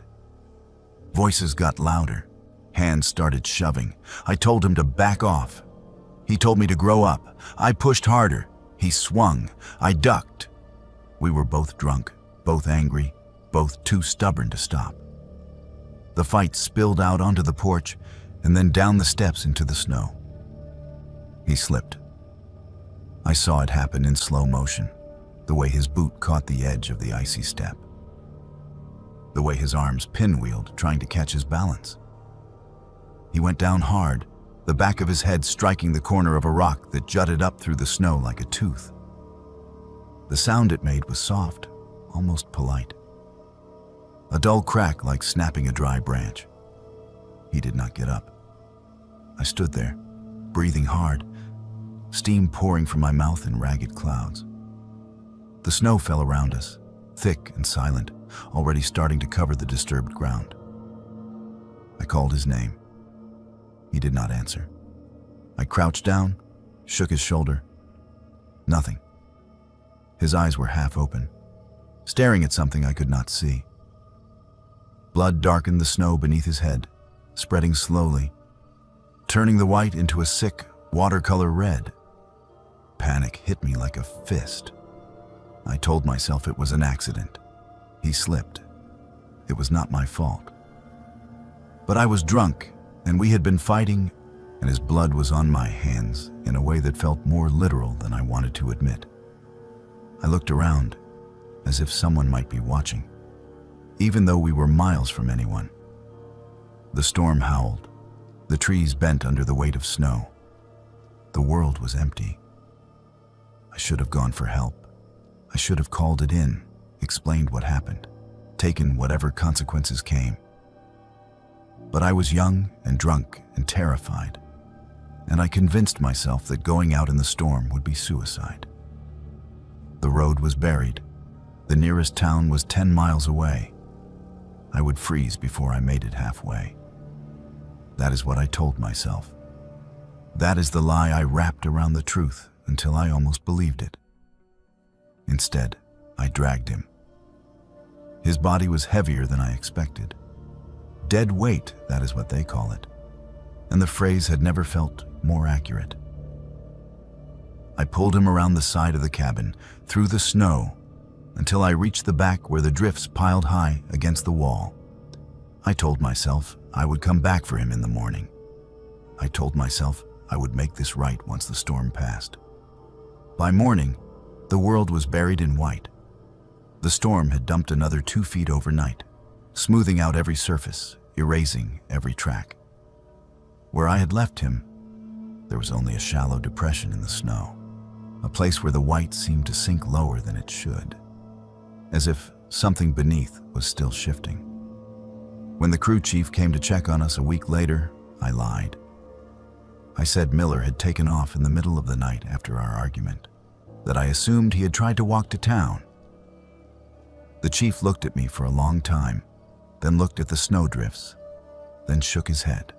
Voices got louder. Hands started shoving. I told him to back off. He told me to grow up. I pushed harder. He swung. I ducked. We were both drunk, both angry, both too stubborn to stop. The fight spilled out onto the porch and then down the steps into the snow. He slipped. I saw it happen in slow motion, the way his boot caught the edge of the icy step, the way his arms pinwheeled trying to catch his balance. He went down hard, the back of his head striking the corner of a rock that jutted up through the snow like a tooth. The sound it made was soft, almost polite. A dull crack like snapping a dry branch. He did not get up. I stood there, breathing hard, steam pouring from my mouth in ragged clouds. The snow fell around us, thick and silent, already starting to cover the disturbed ground. I called his name. He did not answer. I crouched down, shook his shoulder. Nothing. His eyes were half open, staring at something I could not see. Blood darkened the snow beneath his head, spreading slowly, turning the white into a sick, watercolor red. Panic hit me like a fist. I told myself it was an accident. He slipped. It was not my fault. But I was drunk, and we had been fighting, and his blood was on my hands in a way that felt more literal than I wanted to admit. I looked around, as if someone might be watching, even though we were miles from anyone. The storm howled. The trees bent under the weight of snow. The world was empty. I should have gone for help. I should have called it in, explained what happened, taken whatever consequences came. But I was young and drunk and terrified, and I convinced myself that going out in the storm would be suicide. The road was buried. The nearest town was 10 miles away. I would freeze before I made it halfway. That is what I told myself. That is the lie I wrapped around the truth until I almost believed it. Instead, I dragged him. His body was heavier than I expected. Dead weight, that is what they call it. And the phrase had never felt more accurate. I pulled him around the side of the cabin, through the snow, until I reached the back where the drifts piled high against the wall. I told myself I would come back for him in the morning. I told myself I would make this right once the storm passed. By morning, the world was buried in white. The storm had dumped another 2 feet overnight, smoothing out every surface, erasing every track. Where I had left him, there was only a shallow depression in the snow, a place where the white seemed to sink lower than it should, as if something beneath was still shifting. When the crew chief came to check on us a week later, I lied. I said Miller had taken off in the middle of the night after our argument, that I assumed he had tried to walk to town. The chief looked at me for a long time, then looked at the snowdrifts, then shook his head.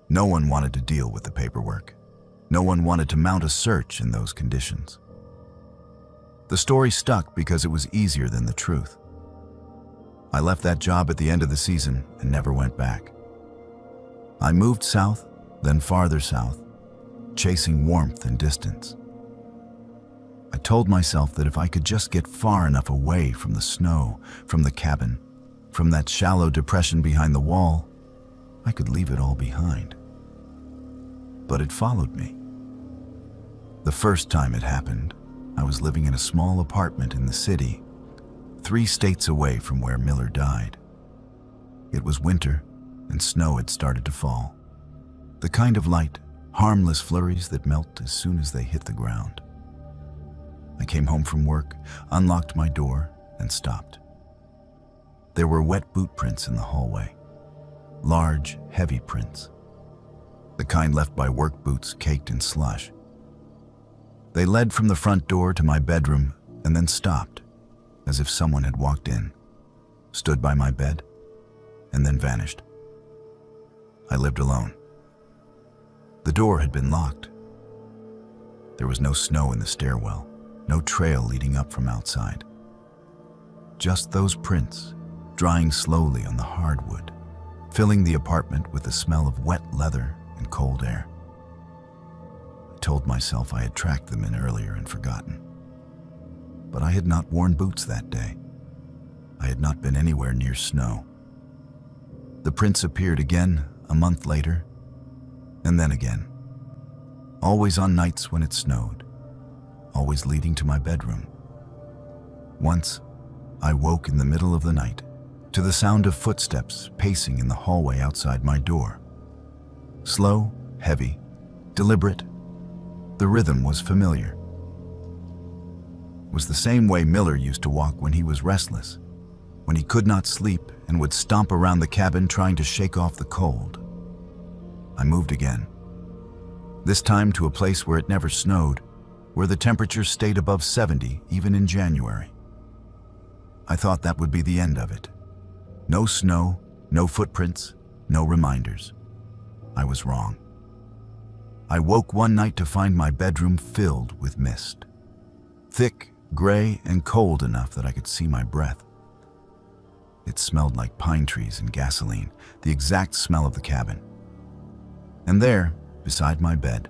No one wanted to deal with the paperwork. No one wanted to mount a search in those conditions. The story stuck because it was easier than the truth. I left that job at the end of the season and never went back. I moved south, then farther south, chasing warmth and distance. I told myself that if I could just get far enough away from the snow, from the cabin, from that shallow depression behind the wall, I could leave it all behind. But it followed me. The first time it happened, I was living in a small apartment in the city, 3 states away from where Miller died. It was winter, and snow had started to fall. The kind of light, harmless flurries that melt as soon as they hit the ground. I came home from work, unlocked my door, and stopped. There were wet boot prints in the hallway. Large, heavy prints. The kind left by work boots caked in slush. They led from the front door to my bedroom and then stopped, as if someone had walked in, stood by my bed, and then vanished. I lived alone. The door had been locked. There was no snow in the stairwell, no trail leading up from outside. Just those prints, drying slowly on the hardwood, filling the apartment with the smell of wet leather and cold air. I told myself I had tracked them in earlier and forgotten. But I had not worn boots that day. I had not been anywhere near snow. The prints appeared again a month later, and then again. Always on nights when it snowed, always leading to my bedroom. Once, I woke in the middle of the night to the sound of footsteps pacing in the hallway outside my door. Slow, heavy, deliberate. The rhythm was familiar. It was the same way Miller used to walk when he was restless, when he could not sleep and would stomp around the cabin trying to shake off the cold. I moved again, this time to a place where it never snowed, where the temperature stayed above 70 even in January. I thought that would be the end of it. No snow, no footprints, no reminders. I was wrong. I woke one night to find my bedroom filled with mist. Thick, gray, and cold enough that I could see my breath. It smelled like pine trees and gasoline, the exact smell of the cabin. And there, beside my bed,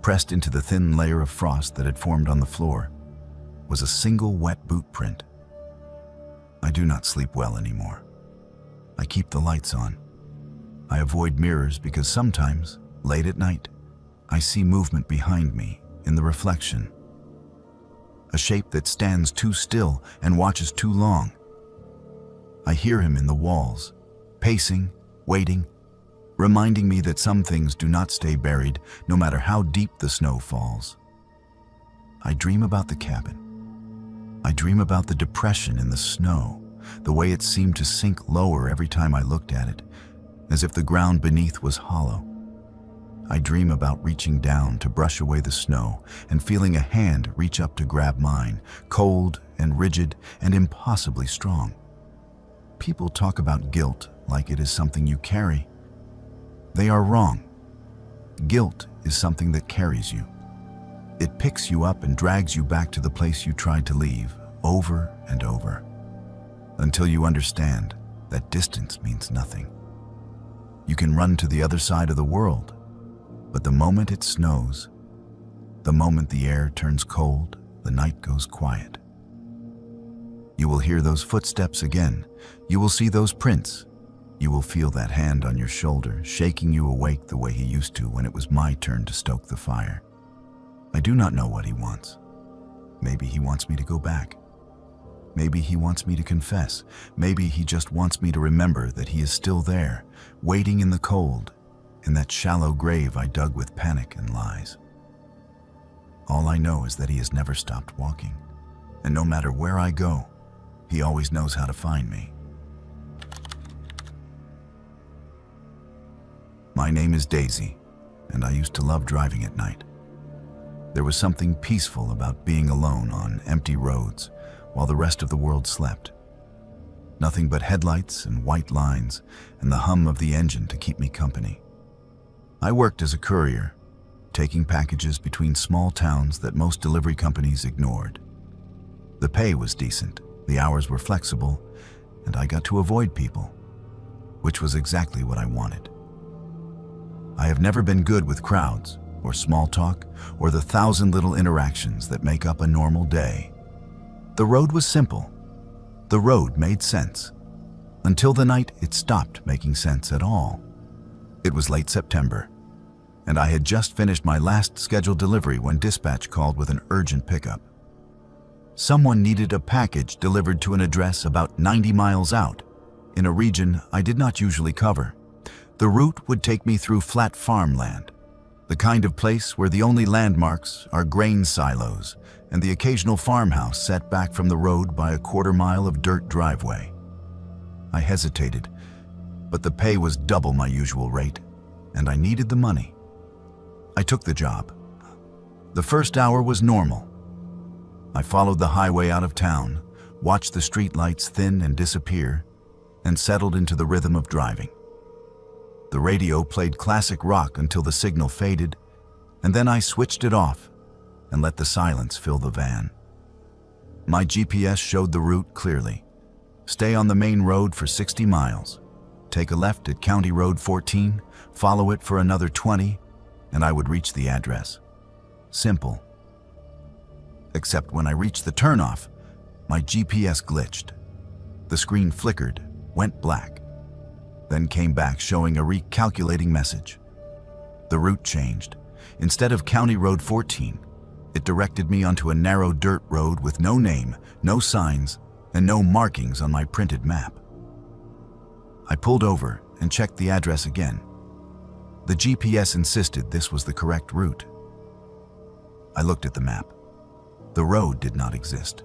pressed into the thin layer of frost that had formed on the floor, was a single wet boot print. I do not sleep well anymore. I keep the lights on. I avoid mirrors because sometimes, late at night, I see movement behind me in the reflection. A shape that stands too still and watches too long. I hear him in the walls, pacing, waiting, reminding me that some things do not stay buried no matter how deep the snow falls. I dream about the cabin. I dream about the depression in the snow, the way it seemed to sink lower every time I looked at it, as if the ground beneath was hollow. I dream about reaching down to brush away the snow and feeling a hand reach up to grab mine, cold and rigid and impossibly strong. People talk about guilt like it is something you carry. They are wrong. Guilt is something that carries you. It picks you up and drags you back to the place you tried to leave, over and over, until you understand that distance means nothing. You can run to the other side of the world, but the moment it snows, the moment the air turns cold, the night goes quiet. You will hear those footsteps again. You will see those prints. You will feel that hand on your shoulder, shaking you awake the way he used to when it was my turn to stoke the fire. I do not know what he wants. Maybe he wants me to go back. Maybe he wants me to confess. Maybe he just wants me to remember that he is still there, waiting in the cold, in that shallow grave I dug with panic and lies. All I know is that he has never stopped walking, and no matter where I go, he always knows how to find me. My name is Daisy, and I used to love driving at night. There was something peaceful about being alone on empty roads while the rest of the world slept. Nothing but headlights and white lines and the hum of the engine to keep me company. I worked as a courier, taking packages between small towns that most delivery companies ignored. The pay was decent, the hours were flexible, and I got to avoid people, which was exactly what I wanted. I have never been good with crowds, or small talk, or the 1,000 little interactions that make up a normal day. The road was simple. The road made sense. Until the night it stopped making sense at all. It was late September, and I had just finished my last scheduled delivery when dispatch called with an urgent pickup. Someone needed a package delivered to an address about 90 miles out, in a region I did not usually cover. The route would take me through flat farmland, the kind of place where the only landmarks are grain silos and the occasional farmhouse set back from the road by a quarter-mile of dirt driveway. I hesitated, but the pay was double my usual rate, and I needed the money. I took the job. The first hour was normal. I followed the highway out of town, watched the streetlights thin and disappear, and settled into the rhythm of driving. The radio played classic rock until the signal faded, and then I switched it off and let the silence fill the van. My GPS showed the route clearly. Stay on the main road for 60 miles. Take a left at County Road 14, follow it for another 20, and I would reach the address. Simple. Except when I reached the turnoff, my GPS glitched. The screen flickered, went black, then came back showing a recalculating message. The route changed. Instead of County Road 14, it directed me onto a narrow dirt road with no name, no signs, and no markings on my printed map. I pulled over and checked the address again. The GPS insisted this was the correct route. I looked at the map. The road did not exist.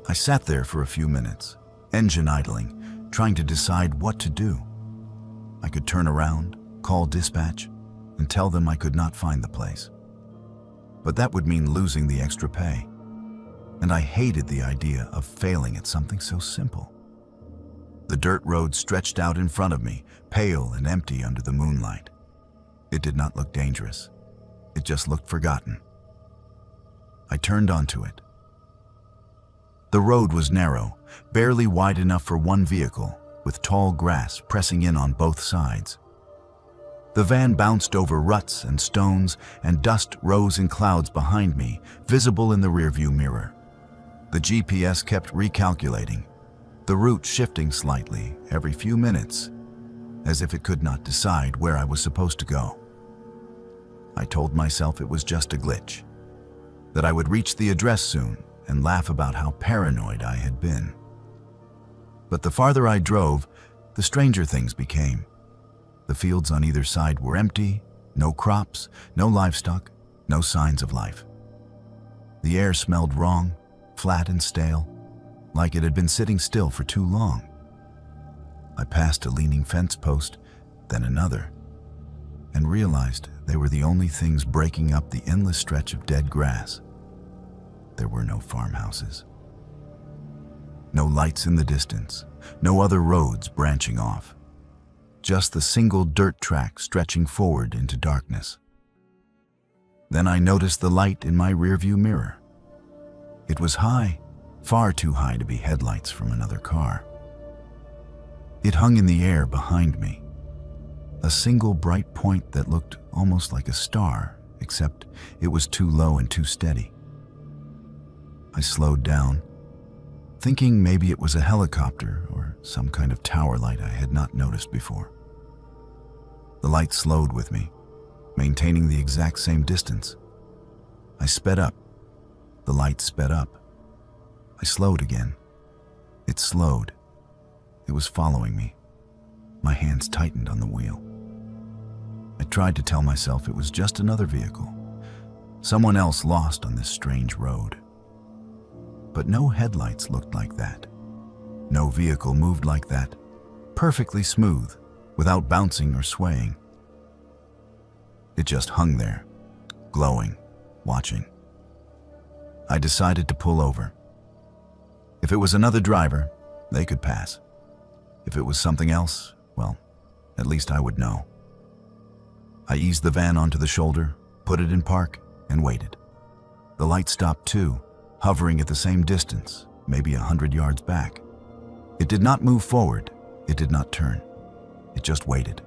I sat there for a few minutes, engine idling, trying to decide what to do. I could turn around, call dispatch, and tell them I could not find the place. But that would mean losing the extra pay, and I hated the idea of failing at something so simple. The dirt road stretched out in front of me, pale and empty under the moonlight. It did not look dangerous. It just looked forgotten. I turned onto it. The road was narrow, barely wide enough for one vehicle, with tall grass pressing in on both sides. The van bounced over ruts and stones, and dust rose in clouds behind me, visible in the rearview mirror. The GPS kept recalculating, the route shifting slightly every few minutes, as if it could not decide where I was supposed to go. I told myself it was just a glitch, that I would reach the address soon and laugh about how paranoid I had been. But the farther I drove, the stranger things became. The fields on either side were empty, no crops, no livestock, no signs of life. The air smelled wrong, flat and stale, like it had been sitting still for too long. I passed a leaning fence post, then another, and realized they were the only things breaking up the endless stretch of dead grass. There were no farmhouses. No lights in the distance, no other roads branching off. Just the single dirt track stretching forward into darkness. Then I noticed the light in my rearview mirror. It was high, far too high to be headlights from another car. It hung in the air behind me, a single bright point that looked almost like a star, except it was too low and too steady. I slowed down, thinking maybe it was a helicopter or some kind of tower light I had not noticed before. The light slowed with me, maintaining the exact same distance. I sped up. The light sped up. I slowed again. It slowed. It was following me. My hands tightened on the wheel. I tried to tell myself it was just another vehicle, someone else lost on this strange road. But no headlights looked like that. No vehicle moved like that, perfectly smooth, without bouncing or swaying. It just hung there, glowing, watching. I decided to pull over. If it was another driver, they could pass. If it was something else, well, at least I would know. I eased the van onto the shoulder, put it in park, and waited. The light stopped too, hovering at the same distance, maybe 100 yards back. It did not move forward. It did not turn. It just waited.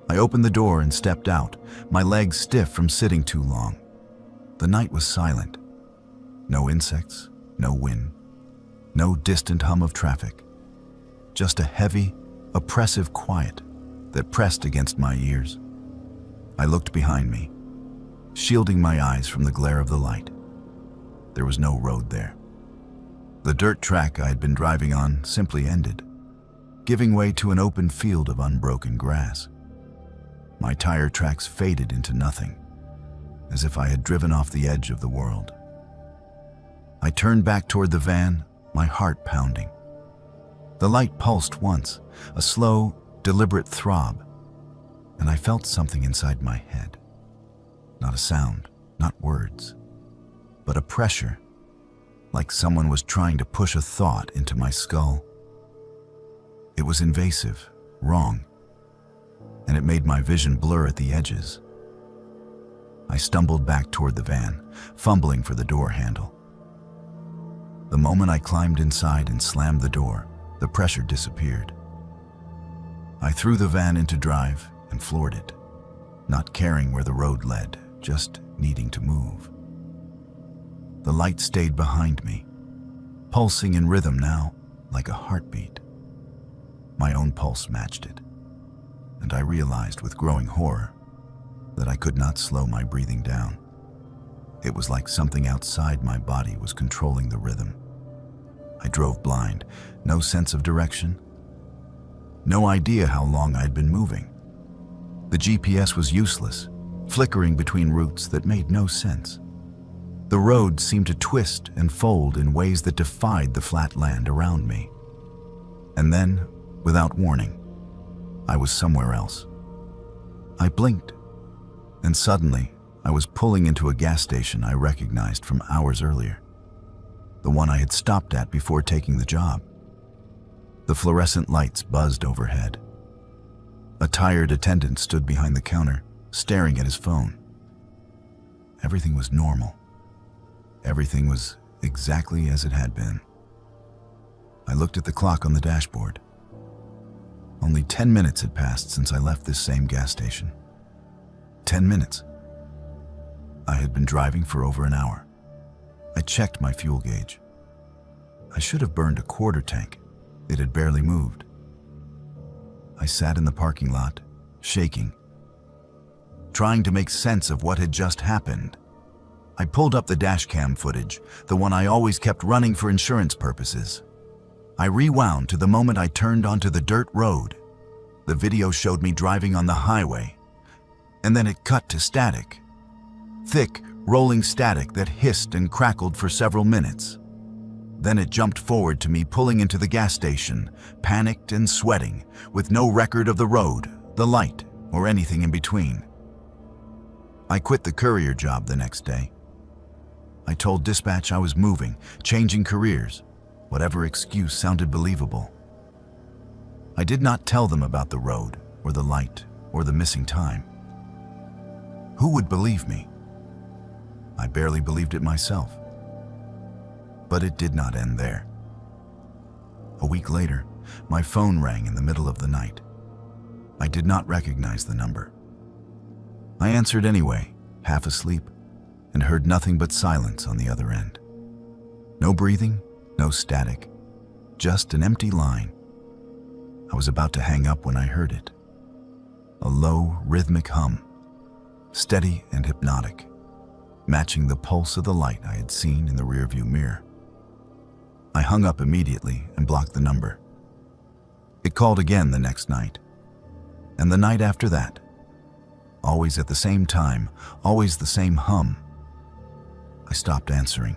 I opened the door and stepped out, my legs stiff from sitting too long. The night was silent. No insects, no wind, no distant hum of traffic. Just a heavy, oppressive quiet that pressed against my ears. I looked behind me, shielding my eyes from the glare of the light. There was no road there. The dirt track I had been driving on simply ended, giving way to an open field of unbroken grass. My tire tracks faded into nothing, as if I had driven off the edge of the world. I turned back toward the van, my heart pounding. The light pulsed once, a slow, deliberate throb, and I felt something inside my head. Not a sound, not words, but a pressure, like someone was trying to push a thought into my skull. It was invasive, wrong, and it made my vision blur at the edges. I stumbled back toward the van, fumbling for the door handle. The moment I climbed inside and slammed the door, the pressure disappeared. I threw the van into drive and floored it, not caring where the road led, just needing to move. The light stayed behind me, pulsing in rhythm now, like a heartbeat. My own pulse matched it, and I realized with growing horror that I could not slow my breathing down. It was like something outside my body was controlling the rhythm. I drove blind, no sense of direction, no idea how long I'd been moving. The GPS was useless, flickering between routes that made no sense. The road seemed to twist and fold in ways that defied the flat land around me. And then, without warning, I was somewhere else. I blinked, and suddenly I was pulling into a gas station I recognized from hours earlier, the one I had stopped at before taking the job. The fluorescent lights buzzed overhead. A tired attendant stood behind the counter, staring at his phone. Everything was normal. Everything was exactly as it had been. I looked at the clock on the dashboard. Only 10 minutes had passed since I left this same gas station. 10 minutes. I had been driving for over an hour. I checked my fuel gauge. I should have burned a quarter tank. It had barely moved. I sat in the parking lot, shaking, trying to make sense of what had just happened. I pulled up the dash cam footage, the one I always kept running for insurance purposes. I rewound to the moment I turned onto the dirt road. The video showed me driving on the highway, and then it cut to static. Thick, rolling static that hissed and crackled for several minutes. Then it jumped forward to me pulling into the gas station, panicked and sweating, with no record of the road, the light, or anything in between. I quit the courier job the next day. I told dispatch I was moving, changing careers. Whatever excuse sounded believable. I did not tell them about the road, or the light, or the missing time. Who would believe me? I barely believed it myself. But it did not end there. A week later, my phone rang in the middle of the night. I did not recognize the number. I answered anyway, half asleep, and heard nothing but silence on the other end. No breathing, no static, just an empty line. I was about to hang up when I heard it. A low, rhythmic hum, steady and hypnotic, matching the pulse of the light I had seen in the rearview mirror. I hung up immediately and blocked the number. It called again the next night, and the night after that. Always at the same time, always the same hum. I stopped answering.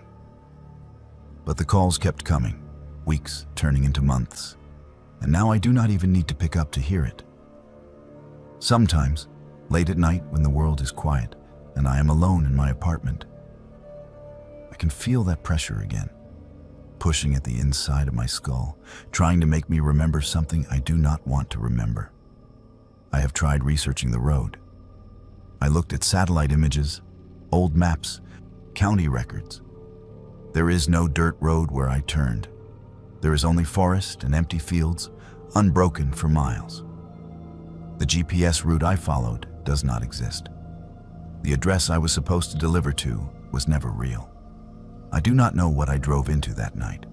But the calls kept coming, weeks turning into months, and now I do not even need to pick up to hear it. Sometimes, late at night when the world is quiet and I am alone in my apartment, I can feel that pressure again, pushing at the inside of my skull, trying to make me remember something I do not want to remember. I have tried researching the road. I looked at satellite images, old maps, county records. There is no dirt road where I turned. There is only forest and empty fields, unbroken for miles. The GPS route I followed does not exist. The address I was supposed to deliver to was never real. I do not know what I drove into that night.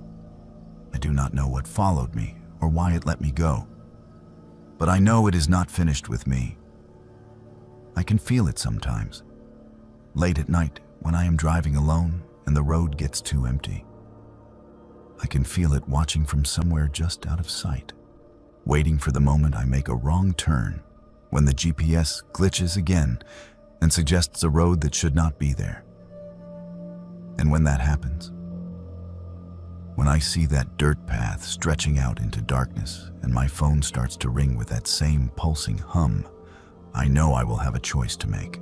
I do not know what followed me or why it let me go. But I know it is not finished with me. I can feel it sometimes, late at night when I am driving alone and the road gets too empty. I can feel it watching from somewhere just out of sight, waiting for the moment I make a wrong turn, when the GPS glitches again and suggests a road that should not be there. And when that happens, when I see that dirt path stretching out into darkness and my phone starts to ring with that same pulsing hum, I know I will have a choice to make.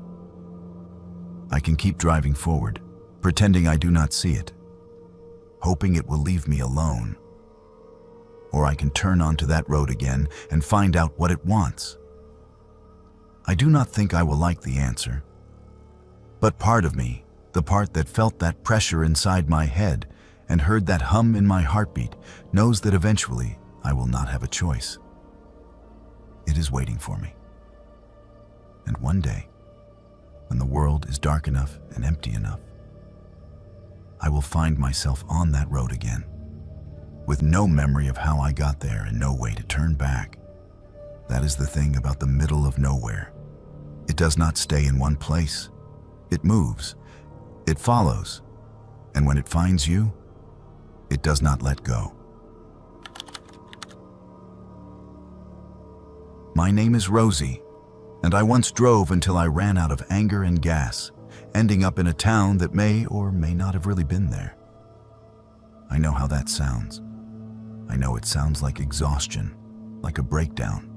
I can keep driving forward, pretending I do not see it, hoping it will leave me alone. Or I can turn onto that road again and find out what it wants. I do not think I will like the answer. But part of me, the part that felt that pressure inside my head and heard that hum in my heartbeat, knows that eventually I will not have a choice. It is waiting for me. And one day, when the world is dark enough and empty enough, I will find myself on that road again, with no memory of how I got there and no way to turn back. That is the thing about the middle of nowhere. It does not stay in one place. It moves, it follows, and when it finds you, it does not let go. My name is Rosie, and I once drove until I ran out of anger and gas, ending up in a town that may or may not have really been there. I know how that sounds. I know it sounds like exhaustion, like a breakdown,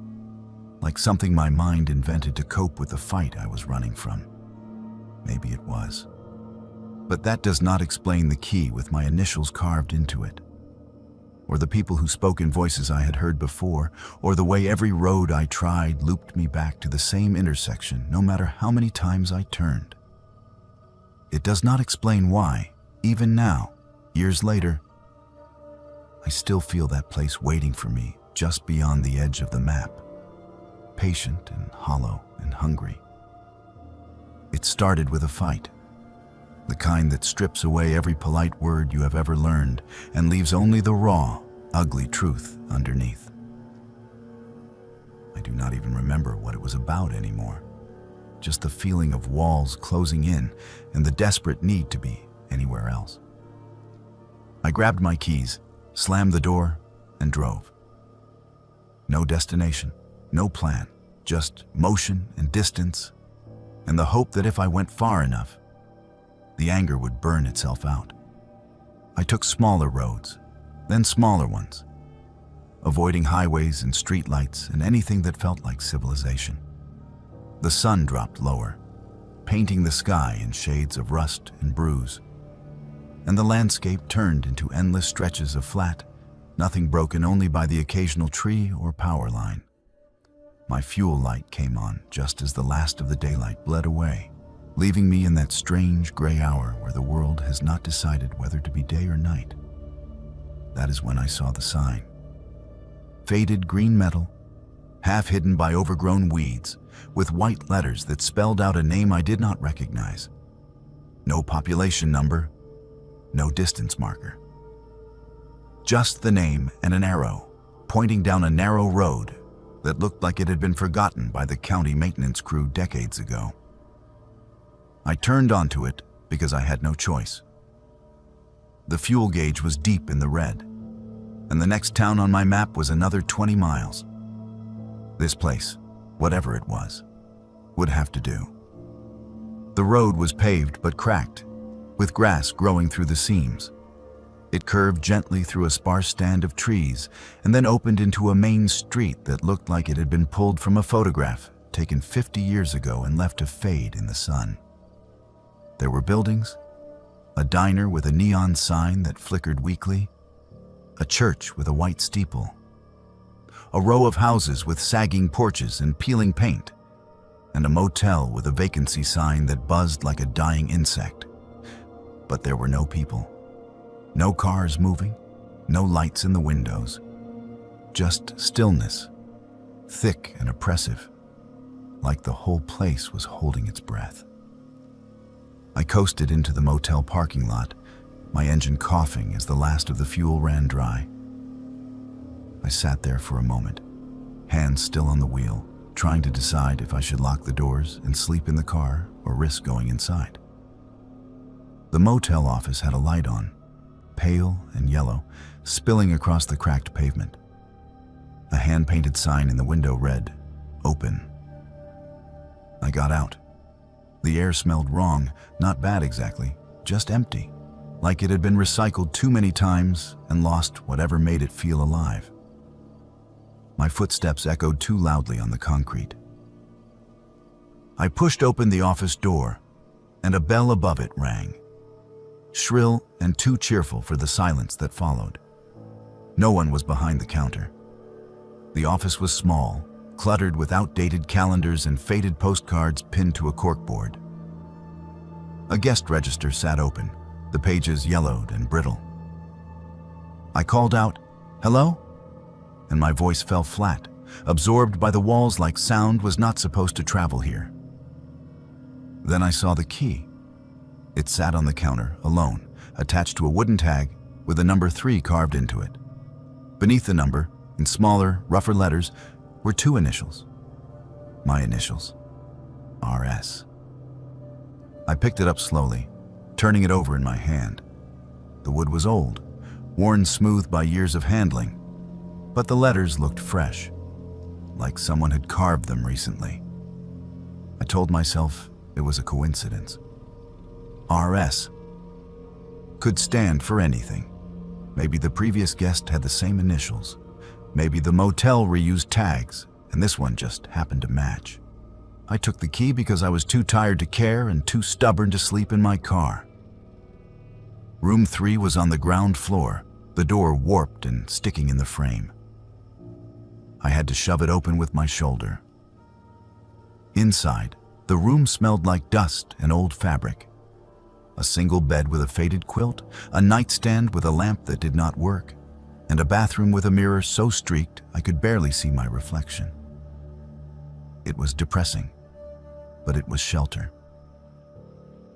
like something my mind invented to cope with the fight I was running from. Maybe it was. But that does not explain the key with my initials carved into it, or the people who spoke in voices I had heard before, or the way every road I tried looped me back to the same intersection no matter how many times I turned. It does not explain why, even now, years later, I still feel that place waiting for me just beyond the edge of the map, patient and hollow and hungry. It started with a fight, the kind that strips away every polite word you have ever learned and leaves only the raw, ugly truth underneath. I do not even remember what it was about anymore, just the feeling of walls closing in and the desperate need to be anywhere else. I grabbed my keys, slammed the door, and drove. No destination, no plan, just motion and distance, and the hope that if I went far enough, the anger would burn itself out. I took smaller roads, then smaller ones, avoiding highways and streetlights and anything that felt like civilization. The sun dropped lower, painting the sky in shades of rust and bruise, and the landscape turned into endless stretches of flat, nothing broken only by the occasional tree or power line. My fuel light came on just as the last of the daylight bled away, leaving me in that strange gray hour where the world has not decided whether to be day or night. That is when I saw the sign. Faded green metal, half hidden by overgrown weeds, with white letters that spelled out a name I did not recognize. No population number, no distance marker. Just the name and an arrow, pointing down a narrow road that looked like it had been forgotten by the county maintenance crew decades ago. I turned onto it because I had no choice. The fuel gauge was deep in the red, and the next town on my map was another 20 miles. This place, whatever it was, would have to do. The road was paved but cracked, with grass growing through the seams. It curved gently through a sparse stand of trees and then opened into a main street that looked like it had been pulled from a photograph taken 50 years ago and left to fade in the sun. There were buildings, a diner with a neon sign that flickered weakly, a church with a white steeple, a row of houses with sagging porches and peeling paint, and a motel with a vacancy sign that buzzed like a dying insect. But there were no people, no cars moving, no lights in the windows, just stillness, thick and oppressive, like the whole place was holding its breath. I coasted into the motel parking lot, my engine coughing as the last of the fuel ran dry. I sat there for a moment, hands still on the wheel, trying to decide if I should lock the doors and sleep in the car or risk going inside. The motel office had a light on, pale and yellow, spilling across the cracked pavement. A hand-painted sign in the window read, "Open." I got out. The air smelled wrong, not bad exactly, just empty, like it had been recycled too many times and lost whatever made it feel alive. My footsteps echoed too loudly on the concrete. I pushed open the office door, and a bell above it rang, shrill and too cheerful for the silence that followed. No one was behind the counter. The office was small, cluttered with outdated calendars and faded postcards pinned to a corkboard. A guest register sat open, the pages yellowed and brittle. I called out, "Hello?" and my voice fell flat, absorbed by the walls like sound was not supposed to travel here. Then I saw the key. It sat on the counter, alone, attached to a wooden tag with a number 3 carved into it. Beneath the number, in smaller, rougher letters, were 2 initials. My initials. RS. I picked it up slowly, turning it over in my hand. The wood was old, worn smooth by years of handling, but the letters looked fresh, like someone had carved them recently. I told myself it was a coincidence. RS could stand for anything. Maybe the previous guest had the same initials. Maybe the motel reused tags, and this one just happened to match. I took the key because I was too tired to care and too stubborn to sleep in my car. Room 3 was on the ground floor, the door warped and sticking in the frame. I had to shove it open with my shoulder. Inside, the room smelled like dust and old fabric. A single bed with a faded quilt, a nightstand with a lamp that did not work, and a bathroom with a mirror so streaked I could barely see my reflection. It was depressing, but it was shelter.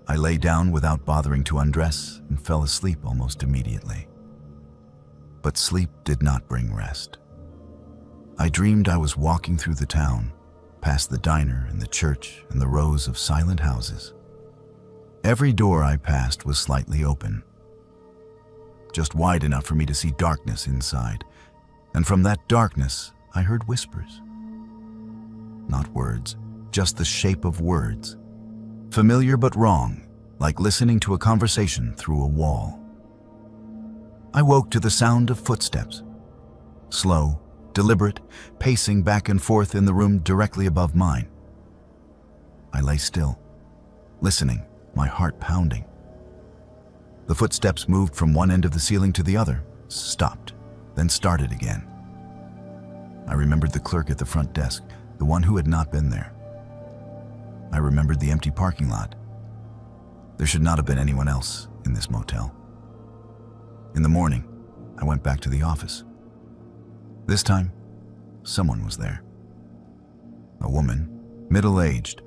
I lay down without bothering to undress and fell asleep almost immediately. But sleep did not bring rest. I dreamed I was walking through the town, past the diner and the church and the rows of silent houses. Every door I passed was slightly open, just wide enough for me to see darkness inside, and from that darkness I heard whispers. Not words, just the shape of words. Familiar but wrong, like listening to a conversation through a wall. I woke to the sound of footsteps. Slow, deliberate, pacing back and forth in the room directly above mine. I lay still, listening, my heart pounding. The footsteps moved from one end of the ceiling to the other, stopped, then started again. I remembered the clerk at the front desk, the one who had not been there. I remembered the empty parking lot. There should not have been anyone else in this motel. In the morning, I went back to the office. This time, someone was there. A woman, middle-aged,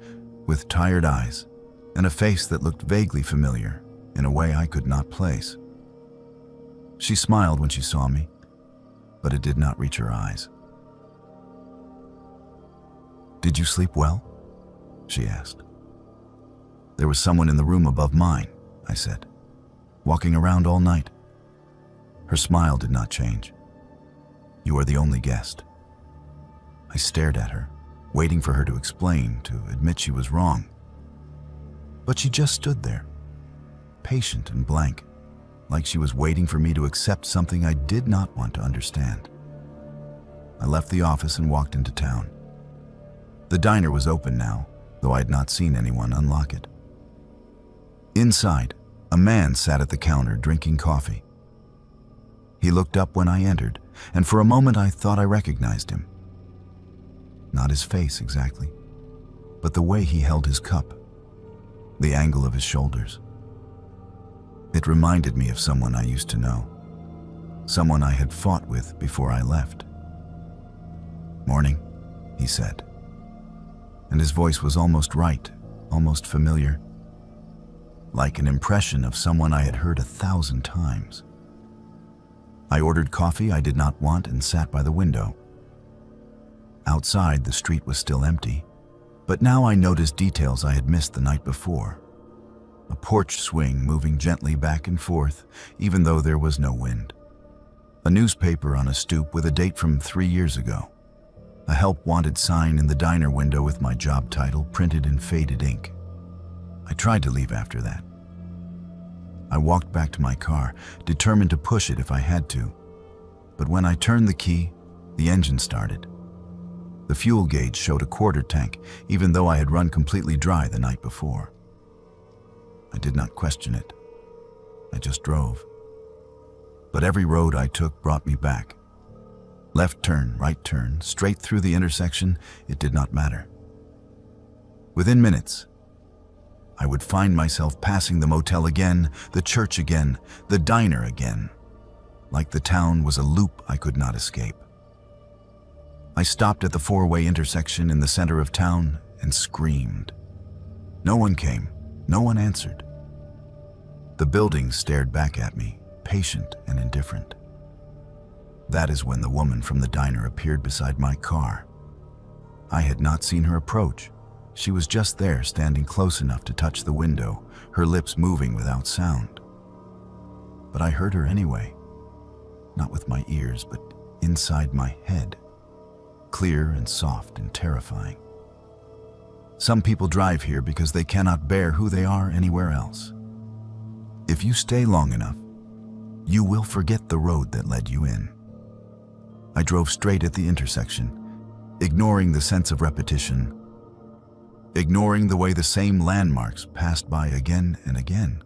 with tired eyes, and a face that looked vaguely familiar in a way I could not place. She smiled when she saw me, but it did not reach her eyes. "Did you sleep well?" she asked. "There was someone in the room above mine," I said, "walking around all night." Her smile did not change. "You are the only guest." I stared at her, waiting for her to explain, to admit she was wrong. But she just stood there, patient and blank, like she was waiting for me to accept something I did not want to understand. I left the office and walked into town. The diner was open now, though I had not seen anyone unlock it. Inside, a man sat at the counter drinking coffee. He looked up when I entered, and for a moment I thought I recognized him. Not his face exactly, but the way he held his cup, the angle of his shoulders. It reminded me of someone I used to know, someone I had fought with before I left. "Morning," he said, and his voice was almost right, almost familiar, like an impression of someone I had heard 1,000 times. I ordered coffee I did not want and sat by the window. Outside, the street was still empty, but now I noticed details I had missed the night before. A porch swing moving gently back and forth, even though there was no wind. A newspaper on a stoop with a date from 3 years ago. A help wanted sign in the diner window with my job title printed in faded ink. I tried to leave after that. I walked back to my car, determined to push it if I had to. But when I turned the key, the engine started. The fuel gauge showed a quarter tank, even though I had run completely dry the night before. I did not question it. I just drove. But every road I took brought me back. Left turn, right turn, straight through the intersection, it did not matter. Within minutes, I would find myself passing the motel again, the church again, the diner again, like the town was a loop I could not escape. I stopped at the four-way intersection in the center of town and screamed. No one came, no one answered. The buildings stared back at me, patient and indifferent. That is when the woman from the diner appeared beside my car. I had not seen her approach. She was just there, standing close enough to touch the window, her lips moving without sound. But I heard her anyway, not with my ears, but inside my head, clear and soft and terrifying. Some people drive here because they cannot bear who they are anywhere else. If you stay long enough, you will forget the road that led you in. I drove straight at the intersection, ignoring the sense of repetition, ignoring the way the same landmarks passed by again and again.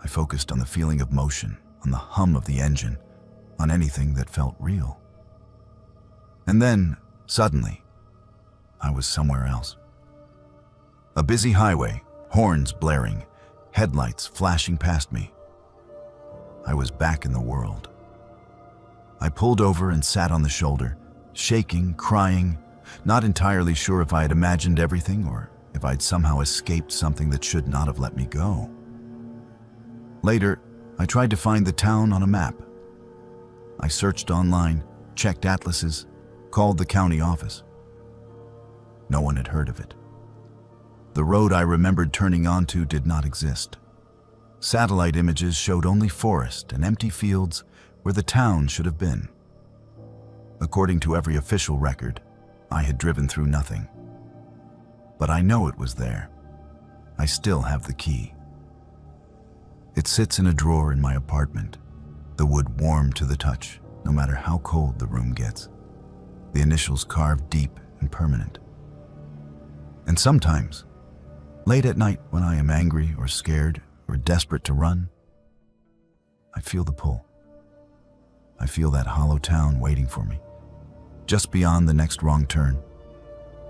I focused on the feeling of motion, on the hum of the engine, on anything that felt real. And then, suddenly, I was somewhere else. A busy highway, horns blaring, headlights flashing past me. I was back in the world. I pulled over and sat on the shoulder, shaking, crying, not entirely sure if I had imagined everything or if I'd somehow escaped something that should not have let me go. Later, I tried to find the town on a map. I searched online, checked atlases, called the county office. No one had heard of it. The road I remembered turning onto did not exist. Satellite images showed only forest and empty fields where the town should have been. According to every official record, I had driven through nothing. But I know it was there. I still have the key. It sits in a drawer in my apartment, the wood warm to the touch, no matter how cold the room gets. The initials carved deep and permanent. And sometimes, late at night when I am angry or scared or desperate to run, I feel the pull. I feel that hollow town waiting for me, just beyond the next wrong turn,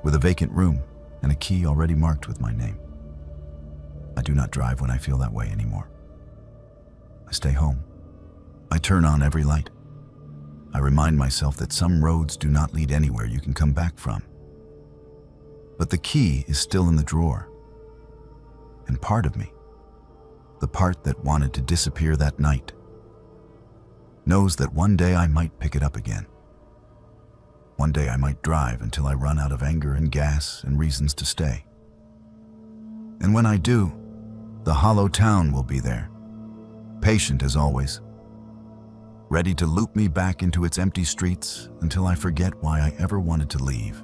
with a vacant room and a key already marked with my name. I do not drive when I feel that way anymore. I stay home. I turn on every light. I remind myself that some roads do not lead anywhere you can come back from. But the key is still in the drawer. And part of me, the part that wanted to disappear that night, knows that one day I might pick it up again. One day I might drive until I run out of anger and gas and reasons to stay. And when I do, the hollow town will be there, patient as always, ready to loop me back into its empty streets until I forget why I ever wanted to leave.